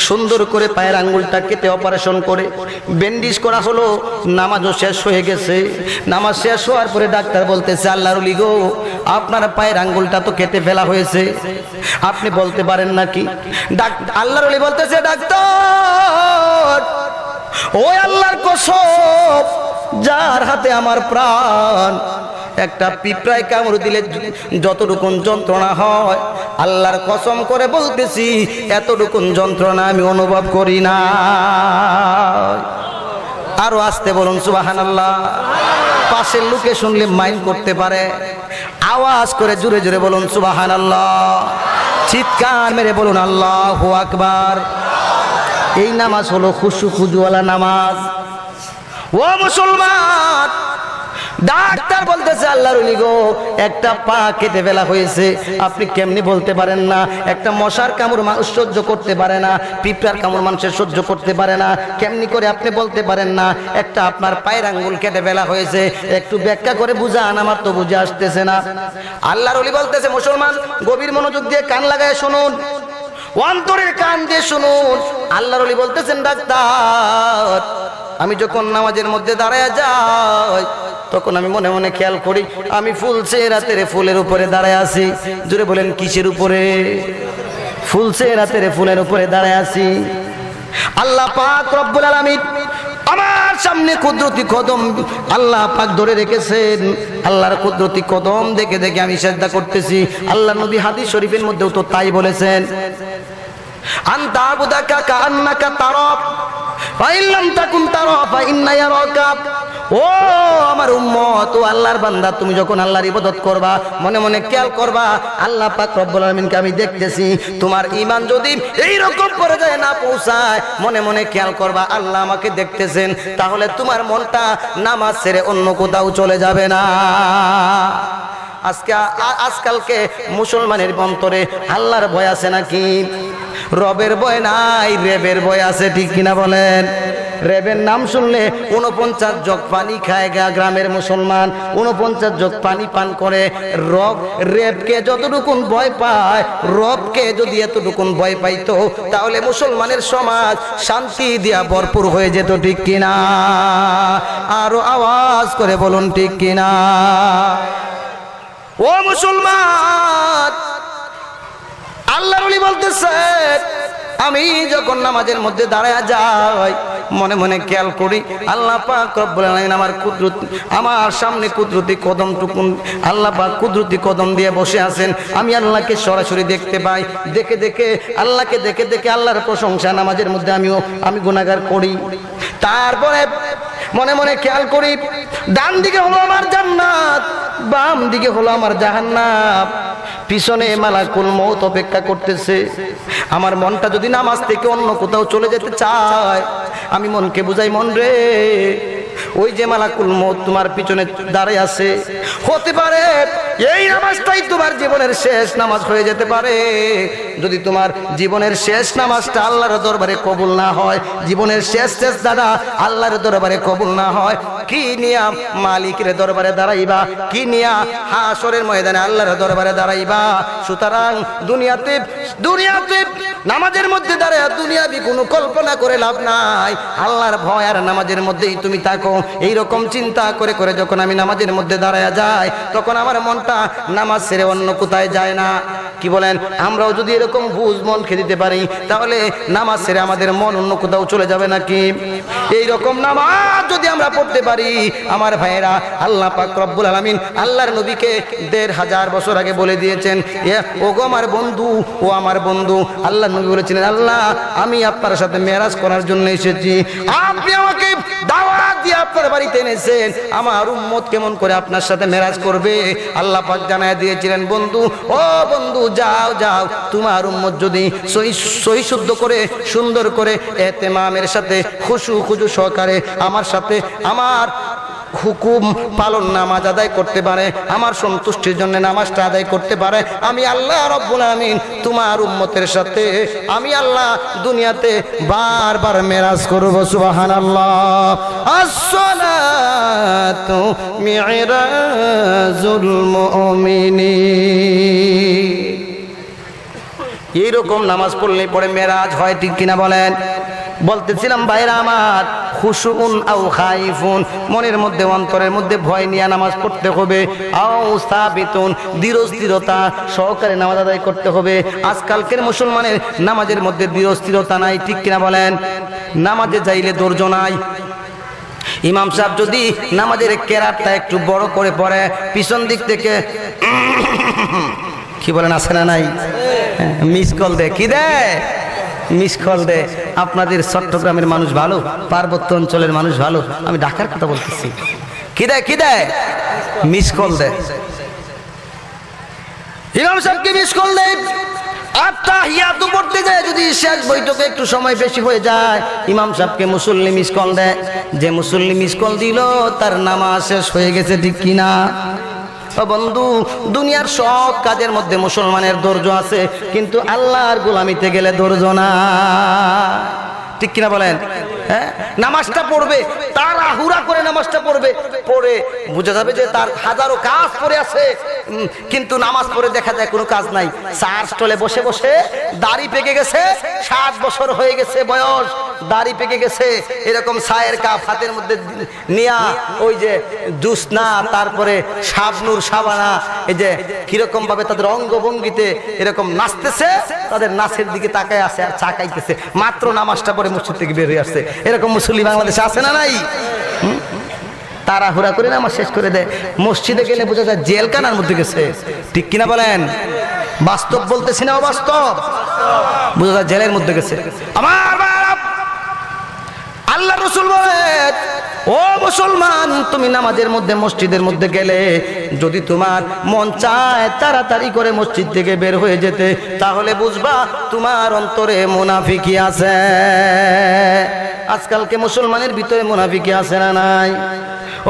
সুন্দর করে পায়ের আঙ্গুলটা কেটে অপারেশন করে ব্যান্ডেজ করা হলো। নামাজও শেষ হয়ে গেছে। নামাজ শেষ হওয়ার পরে ডাক্তার বলতেছে, আল্লাহর ওলি গো, আপনার পায়ের আঙ্গুলটা তো কেটে ফেলা হয়েছে, আপনি বলতে পারেন নাকি? আল্লাহর ওলি বলতেছে, ডাক্তার, ওই আল্লাহর কসম, যার হাতে আমার প্রাণ, একটা পিঁপড়ায় কামড় দিলে যতটুকু যন্ত্রণা হয়, আল্লাহর কসম করে বলতেছি এতটুকু যন্ত্রণা আমি অনুভব করি না। আরো আসতে বলুন সুবহানাল্লাহ। পাশের লোকে শুনলে মাইন্ড করতে পারে, আওয়াজ করে জোরে জোরে বলুন সুবহানাল্লাহ, চিৎকার মেরে বলুন আল্লাহু আকবার। এই নামাজ হলো খুশু খুজুওয়ালা নামাজ। ও মুসলমান, ডাক্তার বলতেছে, আল্লাহর ওলি গো, একটা পা কেটে ফেলা হয়েছে, আপনি কেমনি বলতে পারেন না? একটা মশার কামড় মানুষ সহ্য করতে পারে না, পিঁপড়ার কামড় মানুষের সহ্য করতে পারে না, কেমনি করে আপনি বলতে পারেন না একটা আপনার পায়ের আঙ্গুল কেটে ফেলা হয়েছে? একটু ব্যাখ্যা করে বুঝান, আমার তো বুঝে আসতেছে না। আল্লাহর ওলি বলতেছে, মুসলমান গভীর মনোযোগ দিয়ে কান লাগায় শুনুন, অন্তরের কান দিয়ে শুনুন। আল্লাহর ওলি বলতেছেন, ডাক্তার, আমি যখন নামাজের মধ্যে দাঁড়ায় যাই তখন আমি মনে মনে খেয়াল করি আমি ফুলছে রাতের ফুলের উপরে দাঁড়ায় আছি। জোরে বলেন, কিসের উপরে? ফুলছে রাতের ফুলের উপরে দাঁড়ায় আছি। আল্লাহ পাক রব্বুল আলামিন আমার সামনে কুদরতি কদম আল্লাহ পাক ধরে রেখেছেন। আল্লাহর কুদরতি কদম দেখে দেখে আমি সিজদা করতেছি। আল্লাহ নবী হাদিস শরীফের মধ্যেও তো তাই বলেছেন, আনতা আবুদাকা কান্নাকা তারাব ফাইল্লাম তাকুন তারা ফাইন্না ইয়ারাকা। ও আমার উম্মত, ও আল্লাহর বান্দা, তুমি যখন আল্লাহর ইবাদত করবা মনে মনে খেয়াল করবা আল্লাহ পাক রব্বুল আলামিনকে আমি দেখতেছি। তোমার ঈমান যদি এই রকম পর্যায়ে না পৌঁছায়, মনে মনে খেয়াল করবা আল্লাহ আমাকে দেখতেছেন, তাহলে তোমার মনটা নামাজ ছেড়ে অন্য কোথাও চলে যাবে না। আজকালকে মুসলমানের অন্তরে আল্লাহর ভয় আছে নাকি? রবের ভয় নাই, রেবের ভয় আছে, ঠিক কিনা বলেন? রেবের নাম শুনলে 49 জগ পানি খায় গ্রামের মুসলমান, 49 জগ পানি পান করে। রেবকে যতটুকুন ভয় পায়, রবকে যদি এতটুকুন ভয় পাইতো তাহলে মুসলমানের সমাজ শান্তি দিয়া ভরপুর হয়ে যেত, ঠিক কিনা? আরো আওয়াজ করে বলুন, ঠিক কিনা? ও মুসলমান, আল্লাহর ওলি বলতেছে, আমি যখন নামাজের মধ্যে দাঁড়ায় যাই মনে মনে খেয়াল করি আল্লাহ পাক রব্বুল আলামিন আমার সামনে কুদরতি কদম টুকুন আল্লাহ পাক কুদরতি কদম দিয়ে বসে আছেন। আমি আল্লাহকে সরাসরি দেখতে পাই। দেখে দেখে আল্লাহকে দেখে দেখে আল্লাহর প্রশংসা নামাজের মধ্যে আমি গুনাহগার করি। তারপরে মনে মনে খেয়াল করি ডান দিকে হলো আমার জান্নাত, বাম দিকে হলো আমার জাহান্নাম, পিছনে মালাকুল মউত অপেক্ষা করতেছে। আমার মনটা যদি নামাজ থেকে অন্য কোথাও চলে যেতে চায়, আমি মনকে বুঝাই, মন রে, ওই যে মালাকুল মউত তোমার পিছনে দাঁড়ায় আছে, হতে পারে এই নামাজটাই তোমার জীবনের শেষ নামাজ হয়ে যেতে পারে। যদি তোমার জীবনের শেষ নামাজটা আল্লাহর দরবারে কবুল না হয়, জীবনের শেষ দাদা আল্লাহর দরবারে কবুল না হয়, কি নিয়া মালিকের দরবারে দাঁড়াইবা? কি নিয়া হাসরের ময়দানে আল্লাহর দরবারে দাঁড়াইবা? সুতরাং দুনিয়াতে নামাজের মধ্যে দাঁড়ায় দুনিয়াবি কোনো কল্পনা করে লাভ নাই। আল্লাহর ভয় আর নামাজের মধ্যেই তুমি থাকো। এইরকম চিন্তা করে করে যখন আমি নামাজের মধ্যে দাঁড়ায় যাই, তখন আমার মনটা নামাজ ছেড়ে অন্য কোথায় যায় না। কি বলেন? আমরাও যদি এরকম বুঝ মন খেয়ে দিতে পারি, তাহলে নামাজ ছেড়ে আমাদের মন অন্য কোথাও চলে যাবে নাকি? এইরকম নামাজ যদি আমরা পড়তে পারি, আমার ভাইয়েরা, আল্লাহ পাক রব্বুল আলামিন আল্লাহর নবীকে 1500 বছর আগে বলে দিয়েছেন, ও গো আমার বন্ধু, ও আমার বন্ধু। আল্লাহ নবী বলেছিলেন, আল্লাহ আমি আপনার সাথে মেরাজ করার জন্য এসেছি, আপনি আমাকে দাওয়াত দিয়ে আপনার বাড়িতে এনেছেন, আমার উম্মত কেমন করে আপনার সাথে মেরাজ করবে? আল্লাহ পাক জানায় দিয়েছিলেন, বন্ধু, ও বন্ধু, যাও যাও, তোমার উম্মত যদি সহি শুদ্ধ করে সুন্দর করে ইহতিমামের সাথে খুশু খুজু সহকারে আমার সাথে আমার হুকুম পালন নামাজ আদায় করতে পারে, আমার সন্তুষ্টির জন্য নামাজটা আদায় করতে পারে, আমি আল্লাহ রাব্বুল আলামিন তোমার উম্মতের সাথে আমি আল্লাহ দুনিয়াতে বারবার মেরাজ করব। সুবহানাল্লাহ। আসসালাতু মিরাজুল মুমিনিন। এইরকম নামাজ পড়লে পরে মেরাজ হয়, ঠিক কিনা বলেন? বলতেছিলাম ভাইরা আমার, খুশুউন আও খাইফুন, মনের মধ্যে অন্তরের মধ্যে ভয় নিয়ে নামাজ পড়তে হবে, আও সাবিতুন, দৃঢ়স্থিরতা সহকারে নামাজ আদায় করতে হবে। আজকালকের মুসলমানের নামাজের মধ্যে দৃঢ়স্থিরতা নাই, ঠিক কিনা বলেন? নামাজে যাইলে ধৈর্য নাই। ইমাম সাহেব যদি নামাজের কেরাতটা একটু বড় করে পড়ে, পিছন দিক থেকে কি বলেন, আছে না নাই? মিস কল দেয়, কি দেয়? মিস কল দেয়। আপনাদের চট্টগ্রামের মানুষ ভালো, পার্বত্য অঞ্চলের মানুষ ভালো, আমি ঢাকার কথা বলতেছি। কি দেয়? কি দেয়? মিস কল দেয়। ইমাম সাহেবকে মিস কল দেয়। আত্তাহিয়াতু পড়তে যায়, যদি শেষ বৈঠকে একটু সময় বেশি হয়ে যায়, ইমাম সাহেবকে মুসল্লি মিস কল দেয়। যে মুসল্লি মিস কল দিল তার নামাজ শেষ হয়ে গেছে, ঠিক কিনা? ও বন্ধু, দুনিয়ার সব কাজের মধ্যে মুসলমানের ধৈর্য আছে, কিন্তু আল্লাহর গোলামিতে গেলে ধৈর্য না, ঠিক কিনা বলেন? হ্যাঁ, নামাজটা পড়বে, তাড়াহুড়া করে নামাজটা পড়বে, পড়ে বোঝা যাবে যে তার হাজারো কাজ পড়ে আছে, কিন্তু নামাজ পড়ে দেখা যায় কোনো কাজ নাই। চার স্টলে বসে বসে দাড়ি পেকে গেছে, 60 বছর হয়ে গেছে বয়স, দাড়ি পেকে গেছে, এরকম চায়ের কাপ হাতের মধ্যে নিয়া ওই যে জুসনা, তারপরে শাবনুর শাবানা, এই যে কিরকম ভাবে তাদের অঙ্গভঙ্গিতে এরকম নাচতেছে, তাদের নাচের দিকে তাকায় আছে আর চা খাইতেছে, মাত্র নামাজটা পড়ে মসজিদ থেকে বের হয়ে আসছে। এরকম মুসল্লি বাংলাদেশে আছে না নাই? তাড়াহুড়া করে নামাজ শেষ করে দেয়। মসজিদে গেলে বোঝা যায় জেলখানার মধ্যে গেছে, ঠিক কিনা বলেন? বাস্তব বলতেছি না অবাস্তব? বোঝা যায় জেলের মধ্যে গেছে। আমার আল্লাহ রাসূল বলেন, ও মুসলমান, তুমি নামাজের মধ্যে মসজিদের মধ্যে গেলে যদি তোমার মন চায় তাড়াতাড়ি করে মসজিদ থেকে বের হয়ে যেতে, তাহলে বুঝবা তোমার অন্তরে মুনাফিকি আছে। আজকালকে মুসলমানের ভিতরে মুনাফিকি আছে না নাই?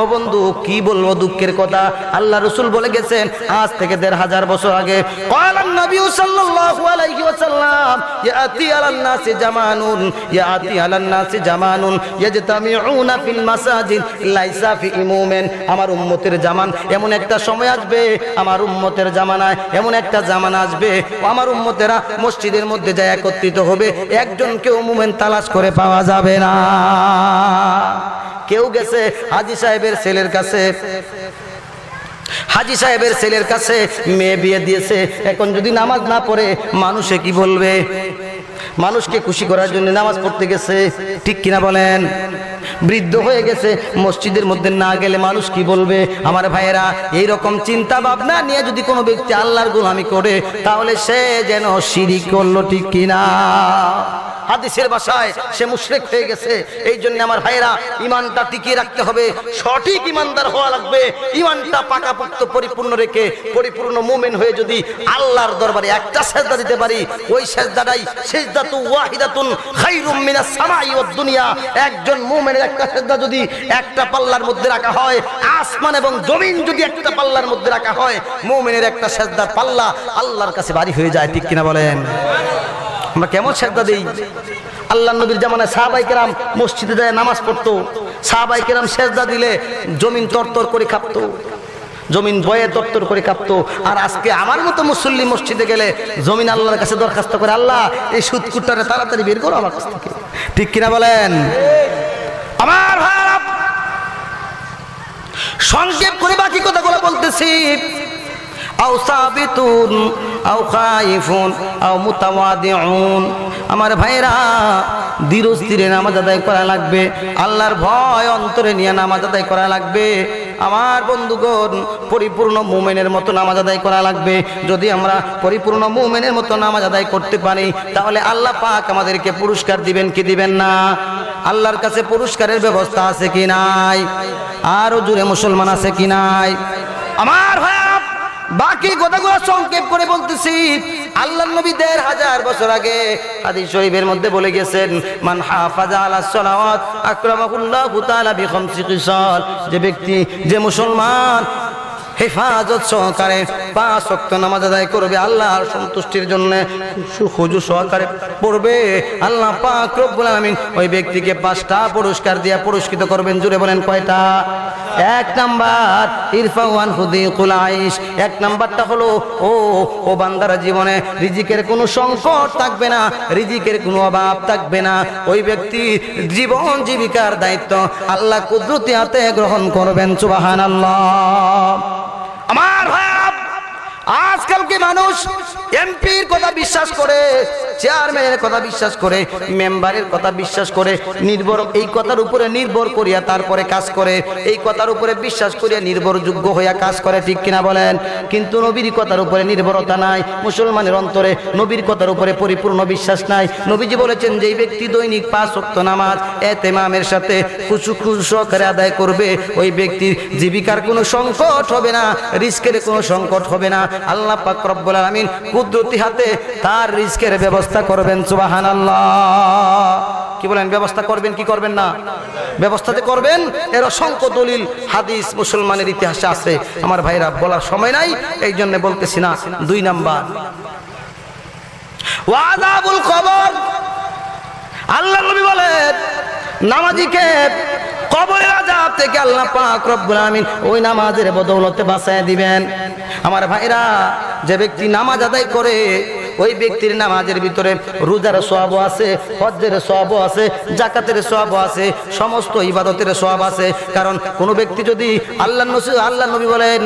ও বন্ধু, কি বলবো দুঃখের কথা, আল্লাহ রাসূল বলে গেছেন আজ থেকে 1500 বছর আগে, ক্বালান নবী সাল্লাল্লাহু আলাইহি ওয়াসাল্লাম, ইয়াতি আলান নাসি জামানুন, ইয়াতি আলান নাসি জামানুন ইয়াজতামিউনা ফিল মাসাজিদ লাইসা ফি ইমুমিন। আমার উম্মতের জামান, এমন একটা সময় আসবে, আমার উম্মতের জামানায় এমন একটা জামানা আসবে, আমার উম্মতেরা মসজিদের মধ্যে যায় একত্রিত হবে, একজন কেউ মুমিন তালাশ করে পাওয়া যাবে না। কেউ গেছে হাজী সাহেবের ছেলের কাছে, হাজী সাহেবের ছেলের কাছে মেয়ে বিয়ে দিয়েছে, এখন যদি নামাজ না পড়ে মানুষে কি বলবে? মানুষকে খুশি করার জন্য নামাজ পড়তে গেছে, ঠিক কিনা বলেন? বৃদ্ধ হয়ে গেছে, মসজিদের মধ্যে না গেলে মানুষ কি বলবে? আমার ভাইয়েরা, এইরকম চিন্তা ভাবনা নিয়ে যদি কোনো ব্যক্তি আল্লাহর গোলামি করে, তাহলে সে যেন শিরিক করলো, ঠিক কিনা? হাদিসের ভাষায় সে মুশরিক হয়ে গেছে। এই জন্য আমার ভাইয়েরা, ইমানটা টিকিয়ে রাখতে হবে, সঠিক ইমানদার হওয়া লাগবে। ইমানটা পাকাপোক্ত পরিপূর্ণ রেখে পরিপূর্ণ মুমিন হয়ে যদি আল্লাহর দরবারে একটা সেজদা দিতে পারি, ওই সেজদাটাই সিজদাতু ওয়াহিদাতুন খায়রুম মিনাস সামাই ওয়াদ দুনিয়া। একজন মুমিনের একটা সেজদা যদি একটা পাল্লার মধ্যে রাখা হয়, আসমান এবং জমিন যদি একটা পাল্লার মধ্যে রাখা হয়, মুমিনের একটা সেজদার পাল্লা আল্লাহর কাছে ভারী হয়ে যায়, ঠিক কিনা বলেন? আমরা কেমন সেজদা দেই? আল্লাহর নবীর জামানায় সাহাবায়ে কেরাম মসজিদে যায় নামাজ পড়তো, সাহাবায়ে কেরাম সেজদা দিলে জমিন তরতর করে কাঁপতো, জমিন ভয়ে তরতর করে কাঁপতো। আর আজকে আমার মতো মুসল্লি মসজিদে গেলে জমিন আল্লাহর কাছে দরখাস্ত করে, আল্লাহ এই সুদকুটটারে তাড়াতাড়ি বের করো আমার কাছ থেকে, ঠিক কিনা বলেন? আমার ভাইরা, সংক্ষেপ করে বাকি কথাগুলো বলতেছি। আও সাবিতুন আও খাইফুন আও মুতাওয়াদিউন। আমার ভাইরা, ধীরস্থিরে নামাজ আদায় করা লাগবে, আল্লাহর ভয় অন্তরে নিয়ে নামাজ আদায় করা লাগবে। আমার বন্ধুগণ, পরিপূর্ণ মুমিনের মতো নামাজ আদায় করা লাগবে। যদি আমরা পরিপূর্ণ মুমিনের মতো নামাজ আদায় করতে পারি, তাহলে আল্লাহ পাক আমাদেরকে পুরস্কার দিবেন কি দিবেন না? আল্লাহর কাছে পুরস্কারের ব্যবস্থা আছে কি নাই? আরো জোরে মুসলমান আছে কি নাই? আমার ভাইরা, বাকি কথাগুলো সংক্ষেপ করে বলতেছি। আল্লাহর নবী ১৫০০ বছর আগে হাদিস শরীফের মধ্যে বলে গেছেন, মান হাফাজা আলাস সালাওয়াত আকরামাহুল্লাহু তাআলা বিখামসি খিসাল, যে ব্যক্তি, যে মুসলমান হেফাজত সহকারে 5 ওয়াক্ত নামাজ আদায় করবে, আল্লাহর সন্তুষ্টির জন্য খুজু সহকারে পড়বে, আল্লাহ পাক রব্বুল আলামিন ওই ব্যক্তিকে 5টা পুরস্কার দিয়ে পুরস্কৃত করবেন। জুড়ে বলেন কয়টা? 1 নাম্বার ইরফাওয়ান হুদিকুল আইশ, 1 নাম্বারটা হলো ও বান্দারা জীবনে রিজিকের কোনো সংকট থাকবে না, রিজিকের কোনো অভাব থাকবে না। ওই ব্যক্তি জীবন জীবিকার দায়িত্ব আল্লাহ কুদরতি হাতে গ্রহণ করবেন। সুবহানাল্লাহ। আমার ভাই, আজকাল কি মানুষ এমপির কথা বিশ্বাস করে, চেয়ারম্যানের কথা বিশ্বাস করে, মেম্বারের কথা বিশ্বাস করে, নির্ভর এই কথার উপরে নির্ভর করিয়া তারপরে কাজ করে, এই কথার উপরে বিশ্বাস করিয়া নির্ভরযোগ্য হইয়া কাজ করে, ঠিক কিনা বলেন? কিন্তু নবীর কথার উপরে নির্ভরতা নাই, মুসলমানের অন্তরে নবীর কথার উপরে পরিপূর্ণ বিশ্বাস নাই। নবীজি বলেছেন, যে ব্যক্তি দৈনিক 5 ওয়াক্ত নামাজ ইতিমামের সাথে খুশু সহকারে আদায় করবে, ওই ব্যক্তির জীবিকার কোনো সংকট হবে না, রিস্কের কোনো সংকট হবে না। আল্লাহ পাক রব্বুল আলামিন কুদরতি হাতে তার রিস্কের ব্যবস্থা করবেন। সুবহানাল্লাহ। কি বলেন? ব্যবস্থা করবেন কি করবেন না? ব্যবস্থাতে করবেন। এর অসংখ্য দলিল হাদিস মুসলমানের ইতিহাসে আছে। আমার ভাইরা, বলার সময় নাই, এই জন্য বলতেছি না। 2 নাম্বার ওয়াযাবুল কবর। আল্লাহ নবী বলেন, নামাজিকে কবরের আযাব থেকে আল্লাহ পাক রব্বুল আলামিন ওই নামাজের বদৌলতে বাঁচায় দিবেন। আমার ভাইরা, যে ব্যক্তি নামাজ আদায় করে, ওই ব্যক্তির নামাজের ভিতরে রোজার সওয়াবও আছে, হজ্জের সওয়াবও আছে, যাকাতের সওয়াবও আছে, সমস্ত ইবাদতের সওয়াব আছে। কারণ কোন ব্যক্তি যদি আল্লাহ নবী বলেন,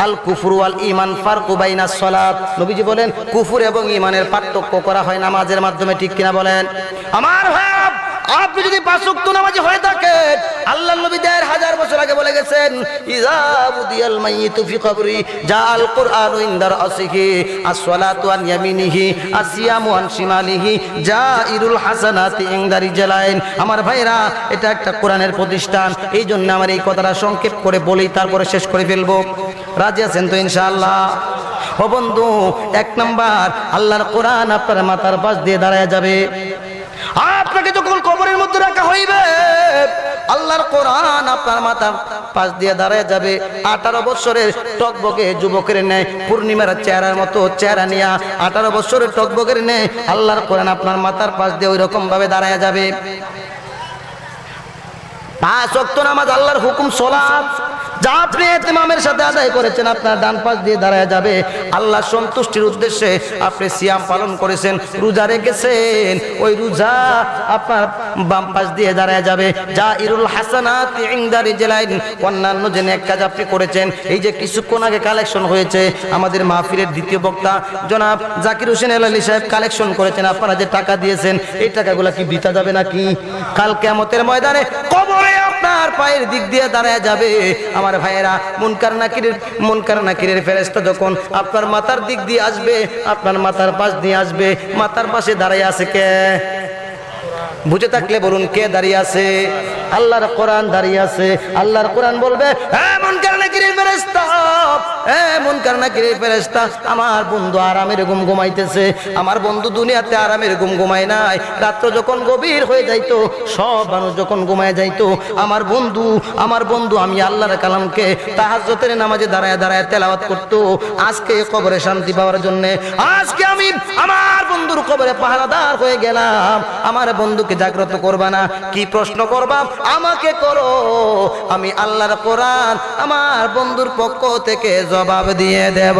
আল কুফরু আল ঈমান ফারকু বাইনাস সালাত, নবীজি বলেন কুফর এবং ঈমানের পার্থক্য করা হয় নামাজের মাধ্যমে, ঠিক কিনা বলেন? আমার ভাই, আপনি যদি 5 ওয়াক্ত নামাজি হয়ে থাকেন, আল্লাহর নবী ১৫০০ বছর আগে বলে গেছেন, ইযা বুদিয়াল মাইয়িতু ফি কবরি জাআল কুরআনু ইনদার আসিহি as-সালাতু আন ইয়ামিনিহি as-সিয়ামু আন শিমালিহি জাইরুল হাসানাতি ইনদা রিজালাইন। আমার ভাইরা, এটা একটা কোরআনের প্রতিষ্ঠান। এই জন্য আমার এই কথাটা সংক্ষেপ করে বলেই তারপরে শেষ করে ফেলবো। রাজি আছেন তো ইনশাআল্লাহ? ও বন্ধু, 1 নাম্বার, আল্লাহর কোরআন আপনার মাথার পাশ দিয়ে দাঁড়ায় যাবে। আপনাকে যখন কবরের মধ্যে রাখা হইবে, আল্লাহর কোরআন আপনার মাথার পাশ দিয়ে দাঁড়ায় যাবে। 18 বছরের টকবকে যুবকের ন্যায়, পূর্ণিমার চেহারার মতো চেহারা নিয়ে 18 বছরের টকবকের ন্যায় আল্লাহর কোরআন আপনার মাথার পাশ দিয়ে ওই রকম ভাবে দাঁড়ায় যাবে। 5 ওয়াক্ত নামাজ আল্লাহর হুকুম সালাত, যা আপনি ইতিমামের সাথে আদায় করেছেন, আপনার ডান পাশ দিয়ে দাঁড়ায় যাবে। আল্লাহ সন্তুষ্টির উদ্দেশ্যে আপনি সিয়াম পালন করেছেন, রোজা রেখেছেন, ওই রোজা আপনার বাম পাশ দিয়ে দাঁড়ায় যাবে। জাইরুল হাসানাতি ইনদা রিজলাইন, অন্যান্য যে নেক কাজ আপনি করেছেন। এই যে কিছুক্ষণ আগে কালেকশন হয়েছে, আমাদের মাহফিলের দ্বিতীয় বক্তা জনাব জাকির হোসেন এলালী সাহেব কালেকশন করেছেন। আপনারা যে টাকা দিয়েছেন, এই টাকাগুলো কি বৃথা যাবে নাকি? কাল কিয়ামতের ময়দানে কবরে আপনার পায়ের দিক দিয়ে দাঁড়ায় যাবে। আমার ভাইয়েরা, মুনকার নাকিরের ফেরেশতা যখন আপনার মাথার দিক দিয়ে আসবে, আপনার মাথার পাশ দিয়ে আসবে, মাথার পাশে দাঁড়ায় আছে কে? বুঝে থাকলে বলুন, কে দাঁড়িয়ে আছে? আল্লাহর কোরআন দাঁড়িয়ে আছে। আল্লাহর কোরআন বলবে, হে মুনকার নাকিরের ফেরেশতা, হে মুনকার নাকিরের ফেরেশতা, আমার বন্ধু আরামের ঘুম ঘুমাইতেছে। আমার বন্ধু দুনিয়াতে আরামের ঘুম ঘুমায় নাই। রাত্র যখন গভীর হয়ে যাইতো, সব মানুষ যখন ঘুমায় যাইতো, আমার বন্ধু আমি আল্লাহর কালামকে তাহাজ্জুদের নামাজে দাঁড়ায় দাঁড়ায় তেলাওয়াত করতো। আজকে কবরে শান্তি পাওয়ার জন্য আজকে আমি আমার বন্ধুর কবরে পাহারাদার হয়ে গেলাম। আমার বন্ধুকে জাগ্রত করবা না? কি প্রশ্ন করবা? আমাকে করো, আমি আল্লাহর কোরআন আমার বন্ধুর পক্ষ থেকে জবাব দিয়ে দেব।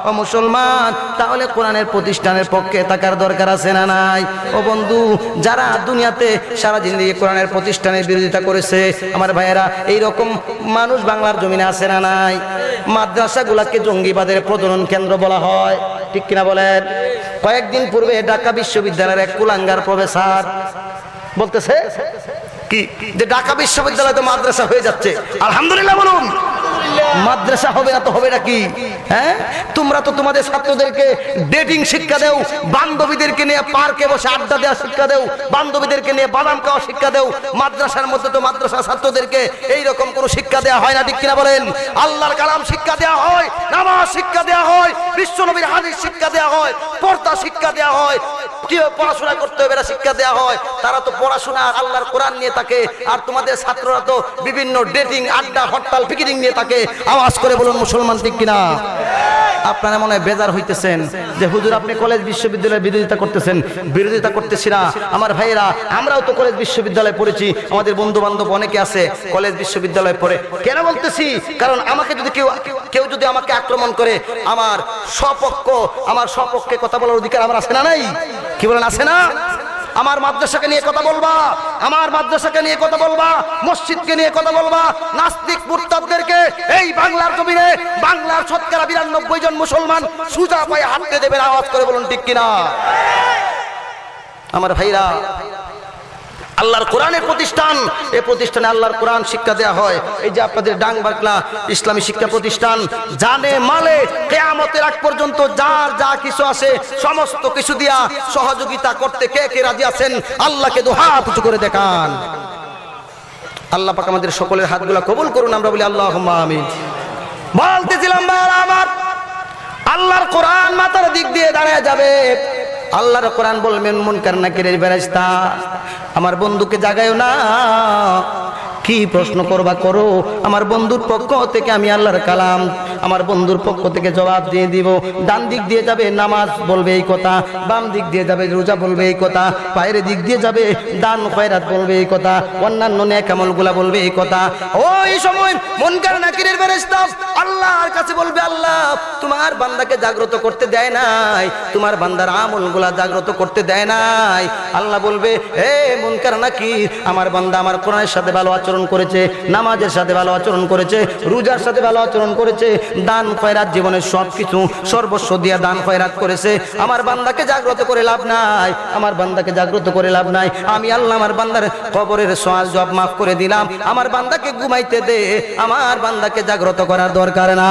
ও মুসলমান, তাহলে কোরআনের প্রতিষ্ঠানের পক্ষে থাকার দরকার আছে না নাই? ও বন্ধু, যারা দুনিয়াতে সারা জিন্দেগি কোরআনের প্রতিষ্ঠানের বিরোধিতা করেছে, আমার ভাইয়েরা, এইরকম মানুষ বাংলার জমিনে আছে না নাই? মাদ্রাসাগুলাকে জঙ্গিবাদের প্রজনন কেন্দ্র বলা হয়, ঠিক কিনা বলেন? কয়েকদিন পূর্বে ঢাকা বিশ্ববিদ্যালয়ের এক কুলাঙ্গার প্রফেসর বলতেছে কি, যে ঢাকা বিশ্ববিদ্যালয় তো মাদ্রাসা হয়ে যাচ্ছে। আলহামদুলিল্লাহ বলুন। মাদ্রাসা হবে না তো হবে নাকি? হ্যাঁ, তোমরা তো তোমাদের ছাত্রদেরকে ডেটিং শিক্ষা দেও, বান্ধবীদেরকে নিয়ে পার্কে বসে আড্ডা দেওয়া শিক্ষা দেও, বান্ধবীদেরকে নিয়ে বাদাম খাওয়া শিক্ষা দেও। মাদ্রাসার মধ্যে তো মাদ্রাসা ছাত্রদেরকে এইরকম কোনো শিক্ষা দেওয়া হয় না, ঠিক কিনা বলেন? আল্লাহর কালাম শিক্ষা শিক্ষা দেওয়া হয়, নামাজ শিক্ষা দেওয়া হয়, বিশ্বনবীর হাদিস শিক্ষা দেওয়া হয়, পর্দা শিক্ষা দেওয়া হয়, কিভাবে পড়াশোনা করতে হবে এটা শিক্ষা দেওয়া হয়। তারা তো পড়াশোনা আল্লাহর কোরআন নিয়ে থাকে, আর তোমাদের ছাত্ররা তো বিভিন্ন ডেটিং, আড্ডা, হরতাল, পিকেটিং নিয়ে থাকে। আওয়াজ করে বলুন মুসলমান ঠিক কিনা? আপনারা মনে হয় বেজার হইতেছেন যে হুজুর আপনি কলেজ বিশ্ববিদ্যালয়ের বিরোধিতা করতেছেন। বিরোধিতা করতেছি না আমার ভাইয়েরা, আমরাও তো কলেজ বিশ্ববিদ্যালয়ে পড়েছি, আমাদের বন্ধু বান্ধব অনেকে আছে কলেজ বিশ্ববিদ্যালয়ে পড়ে। কেন বলতেছি? কারণ আমাকে যদি কেউ যদি আমাকে আক্রমণ করে, আমার সপক্ষে কথা বলার অধিকার আমার আছে না নাই? কি বলেন, আছে না? আমার মাদ্রাসাকে নিয়ে কথা বলবা, আমার মাদ্রাসাকে নিয়ে কথা বলবা, মসজিদকে নিয়ে কথা বলবা। নাস্তিক মুরতাদদেরকে এই বাংলার জমিনে বাংলার ৯২% জন মুসলমান সুজা পায়ে হাঁটতে দেবেন। আওয়াজ করে বলুন ঠিক কিনা? আমার ভাইরা, আল্লাহর কোরআনের প্রতিষ্ঠান, এই প্রতিষ্ঠানে আল্লাহর কোরআন শিক্ষা দেওয়া হয়। এই যে আপনাদের ডাংবাংলা ইসলামী শিক্ষা প্রতিষ্ঠান, জানে মালে কিয়ামতের আগ পর্যন্ত যার যা কিছু আছে সমস্ত কিছু দিয়া সহযোগিতা করতে কে কে রাজি আছেন? আল্লাহকে দুহাত উঁচু করে দেখান। আল্লাহ পাক আমাদের সকলের হাতগুলা কবুল করুন। আমরা বলি আল্লাহুম্মা আমিন। বলতেছিলাম ভাইরা আমার, আল্লাহর কোরআন মাথার দিক দিয়ে দাঁড়ায় যাবে। আল্লাহর কোরআন বলবেন মুনকার নাকিরের ফেরেশতা, আমার বন্ধুকে জাগায়ও না, কি প্রশ্ন করবা করো, আমার বন্ধুর পক্ষ থেকে আমি আল্লাহর কালাম আমার বন্ধুর পক্ষ থেকে জবাব দিয়ে দিব। ডান দিক দিয়ে যাবে নামাজ বলবে এই কথা, বাম দিক দিয়ে যাবে রোজা বলবে এই কথা, পায়ের দিক দিয়ে যাবে দান খয়রাত বলবে এই কথা, অন্যান্য নেক আমলগুলা বলবে এই কথা। ওই সময় মুনকার নাকিরের ফেরেশতা আল্লাহর কাছে বলবে, আল্লাহ তোমার বান্দাকে জাগ্রত করতে দেয় নাই, তোমার বান্দার আমলগুলা জাগ্রত করতে দেয় নাই। আল্লাহ বলবে, হে মুনকার নাকির, আমার বান্দা আমার কোরআনের সাথে ভালো আচরণ করেছে, নামাজের সাথে ভালো আচরণ করেছে, রোজার সাথে ভালো আচরণ করেছে, দান খয়রাত জীবনের সবকিছু সর্বস্ব দিয়া দান খয়রাত করেছে। আমার বান্দাকে জাগ্রত করে লাভ নাই, আমার বান্দাকে জাগ্রত করে লাভ নাই। আমি আল্লাহ আমার বান্দার কবরের সওয়াল জবাব মাফ করে দিলাম। আমার বান্দাকে ঘুমাইতে দে, আমার বান্দাকে জাগ্রত করার দরকার না।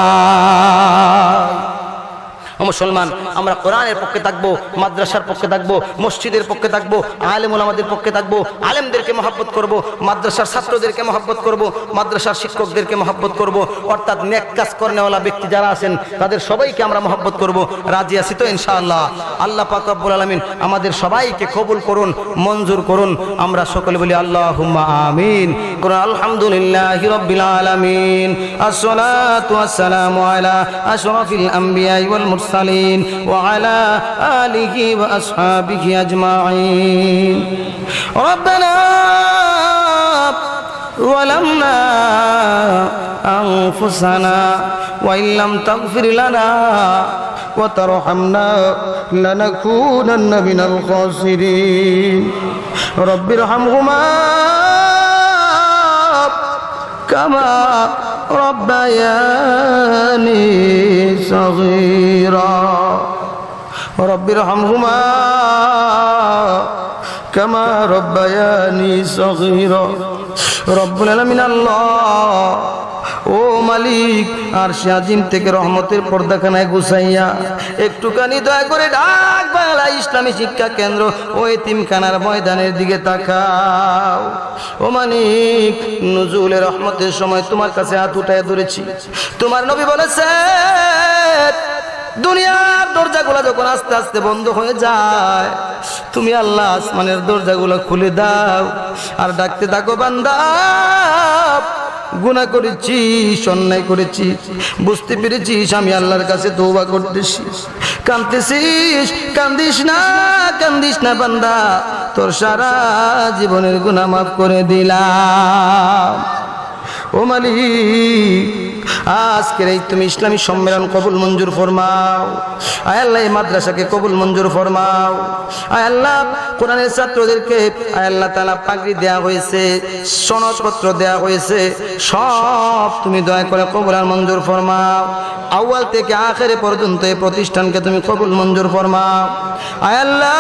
মুসলমান, আমরা কোরআনের পক্ষে থাকবো, মাদ্রাসার পক্ষে থাকবো, মসজিদের পক্ষে থাকবো, আলেম ওলামাদের পক্ষে থাকবো। আলেমদেরকে মহব্বত করব, মাদ্রাসার ছাত্রদেরকে মহব্বত করব, মাদ্রাসার শিক্ষকদেরকে মহব্বত করব, অর্থাৎ নেক কাজ করেওয়ালা ব্যক্তি যারা আছেন তাদের সবাইকে আমরা মহব্বত করব। রাজি আছি তো ইনশাআল্লাহ? আল্লাহ পাক রব্বুল আলামিন আমাদের সবাইকে কবুল করুন, মঞ্জুর করুন। আমরা সকলে বলি আল্লাহুম্মা আমিন। কোরআন আলহামদুলিল্লাহি রাব্বিল আলামিন, আসসালাতু ওয়াসসালামু আলা আশরাফিল আমবিয়া ওয়াল মুরসালিন ওয়া আলা আলিহি ওয়া আসহাবিহি আজমাইন। রব্বানা ظلمنا أنفسنا وإن لم تغفر لنا وترحمنا لنكونن من الخاسرين رب ارحمهما كما ربياني صغيرا رب ارحمهما كما ربياني صغيرا রব্বুল আলামিন আল্লাহ ও মালিক আরশে আজিম থেকে রহমতের পর্দাখানায় গুছাইয়া একটুখানি দয়া করে ডাক বাংলা ইসলামী শিক্ষা কেন্দ্র ও এতিমখানার ময়দানের দিকে তাকাও। ও মালিক, নুজুলের রহমতের সময় তোমার কাছে হাত উঠায় ধরেছি। তোমার নবী বলেছে দুনিয়ার দরজাগুলো যখন আস্তে আস্তে বন্ধ হয়ে যায়, তুমি আল্লাহ আসমানের দরজাগুলো খুলে দাও আর ডাকতে থাকো, বান্দা গুনাহ করেছি, অন্যায় করেছি, বুঝতে পেরেছিস, আমি আল্লাহর কাছে তওবা করতেছি। কাঁদতেছিস, কান্দিস না বান্দা, তোর সারা জীবনের গুনাহ মাফ করে দিলাম। ও মালিক, আজকের এই তুমি ইসলামী সম্মেলন কবুল মঞ্জুর ফরমাও। আয় আল্লাহ এই মাদ্রাসাকে কবুল মঞ্জুর ফরমাও। আয় আল্লাহ কোরআনের ছাত্রদেরকে আয় আল্লাহ তাআলা পাগড়ি দেয়া হয়েছে, সনদপত্র দেয়া হয়েছে, সব তুমি দয়া করে কবুল আর মঞ্জুর ফরমাও। আউয়াল থেকে আখেরে পর্যন্ত এই প্রতিষ্ঠানকে তুমি কবুল মঞ্জুর ফরমাও। আয় আল্লাহ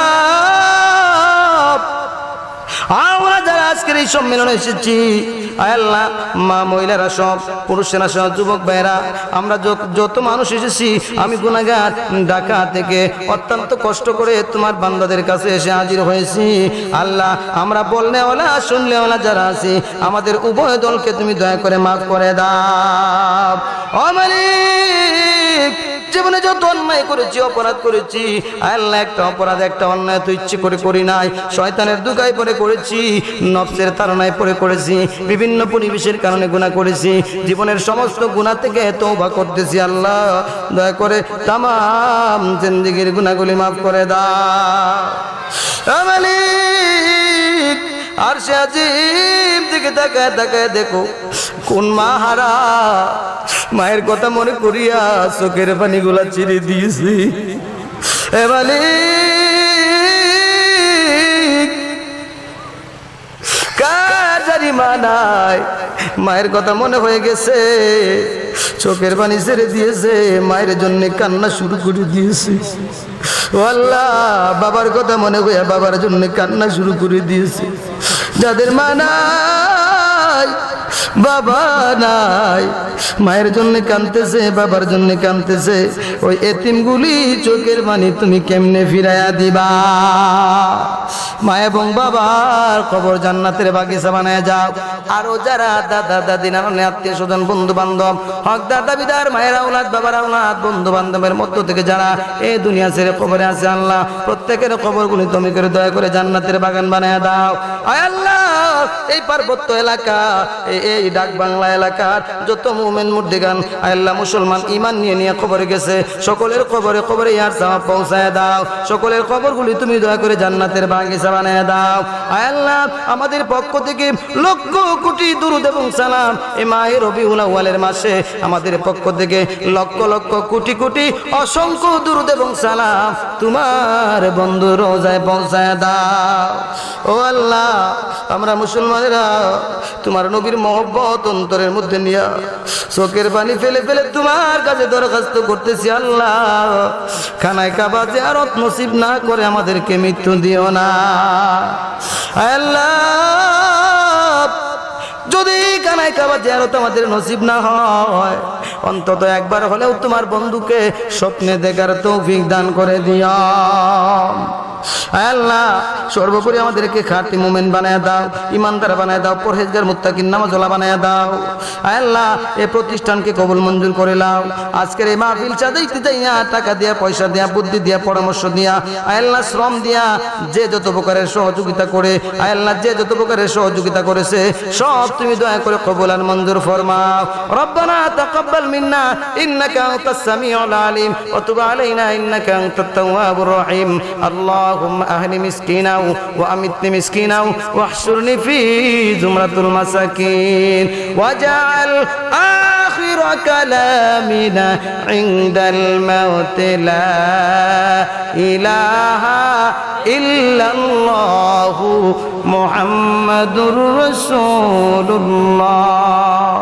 আমরা যারা আজকের এই সম্মেলনে এসেছি, আল্লাহ মা মহিলারা সব, পুরুষেরা সব, যুবক ভাইরা, আমরা যত মানুষ এসেছি, আমি গুনাহগার ঢাকা থেকে অত্যন্ত কষ্ট করে তোমার বান্দাদের কাছে এসে হাজির হয়েছি। আল্লাহ আমরা বললে ওলা শুনলে ওলা যারা আছি, আমাদের উভয় দলকে তুমি দয়া করে মাফ করে দাও। ও মালিক, জীবনে যত অন্যায় করেছি, অপরাধ করেছি, আল্লাহ একটা অপরাধ একটা অন্যায় তো ইচ্ছে করে করি নাই, শয়তানের দুগায় পরে করেছি, নফসের তাড়নায় পরে করেছি, বিভিন্ন পরিবেশের কারণে গুনাহ করেছি। জীবনের সমস্ত গুনাহ থেকে তওবা করতেছি। আল্লাহ দয়া করে তামাম জিন্দেগীর গুনাহগুলি মাফ করে দাও। ও মালিক, আর সে আজিম দিকে তাকায় তাকায় দেখো কোন মা হারা, মায়ের কথা মনে করিয়া চোখের পানিগুলা চিরে দিয়েছি। এ মালিক, কার জানি মা নাই, মায়ের কথা মনে হয়ে গেছে, চোখের পানি ছেড়ে দিয়েছে, মায়ের জন্য কান্না শুরু করে দিয়েছে। ও আল্লাহ, বাবার কথা মনে হয়ে বাবার জন্য কান্না শুরু করে দিয়েছে। যাদের মা নাই, বাবা নাই, মায়ের জন্য কাঁদতেছে, বাবার জন্য কাঁদতেছে, ওই এতিমগুলি চোখের পানি তুমি কেমনে ফিরাইয়া দিবা? মা এবং বাবার কবর জান্নাতের বাগিচা বানায় যাও। আরো যারা দাদা দাদি নানান আত্মীয় স্বজন বন্ধু বান্ধব, হকদার দাবিদার মায়ের আওলাদ বাবার আওলাদ বন্ধু বান্ধবের মধ্য থেকে যারা এই দুনিয়া ছেড়ে কবরে আছে, আল্লাহ প্রত্যেকের কবরগুলি তুমি করে দয়া করে জান্নাতের বাগান বানায় দাও। আয় আল্লাহ, এই পার্বত্য এলাকা, এই ডাক বাংলা এলাকার যত মুমিন মুর্দিগান আল্লাহ মুসলমান ঈমান নিয়ে নিয়ে কবরে গেছে, সকলের কবরে কবরে ইয়ার সওয়াব পৌঁছায় দাও। সকলের কবরগুলি তুমি দয়া করে জান্নাতের বাগিচা বানায় দাও। আয় আল্লাহ, আমাদের পক্ষ থেকে লক্ষ কোটি দুরূদ এবং সালাম এই মাহে রবিউল আউয়ালের মাসে আমাদের পক্ষ থেকে লক্ষ লক্ষ কোটি কোটি অসংখ্য দুরূদ এবং সালাম তোমার বন্ধু রোজায় পৌঁছায় দাও। ও আল্লাহ, আমরা মুসলমানেরা তোমার নবীর মহব্বত অন্তরের মধ্যে নিয়া চোখের পানি ফেলে ফেলে তোমার কাছে দরখাস্ত করতেছি। আল্লাহ, খানায় কাবা জিয়ারত নসিব না করে আমাদেরকে মৃত্যু দিও না। আল্লাহ, যদি খানায় কাবা জিয়ারত আমাদের নসিব না হয়, অন্তত একবার হলেও তোমার বন্ধুকে স্বপ্নে দেখার তৌফিক দান করে দিও। আল্লাহ, সর্বোপরি আমাদেরকে খাঁটি মুমিন বানায় দাও, ইমানদার বানায় দাও, পরহেজগার মুত্তাকিন নামাজওয়ালা বানায় দাও। আল্লাহ, এই প্রতিষ্ঠানকে কবুল মঞ্জুর করে নাও। আজকের এই মাহফিল সাজাইতে যাইয়া টাকা দিয়া, পয়সা দিয়া, বুদ্ধি দিয়া, পরামর্শ দিয়া, আল্লাহ শ্রম দিয়া যে যত প্রকারের সহযোগিতা করে, আল্লাহ যে যত প্রকারের সহযোগিতা করেছে সব তুমি দয়া করে কবুল আর মঞ্জুর ফরমাও। রব্বানা তাকাব্বাল মিন্না ইন্নাকা আনতাস সামিউল আলিম ওয়া তুব আলাইনা ইন্নাকা আনতাত তাওয়াবুর রহিম। اللهم أهني مسكينا وأمتني مسكينا واحشرني في زمرة المساكين واجعل آخر كلامنا عند الموت لا إله إلا الله محمد رسول الله.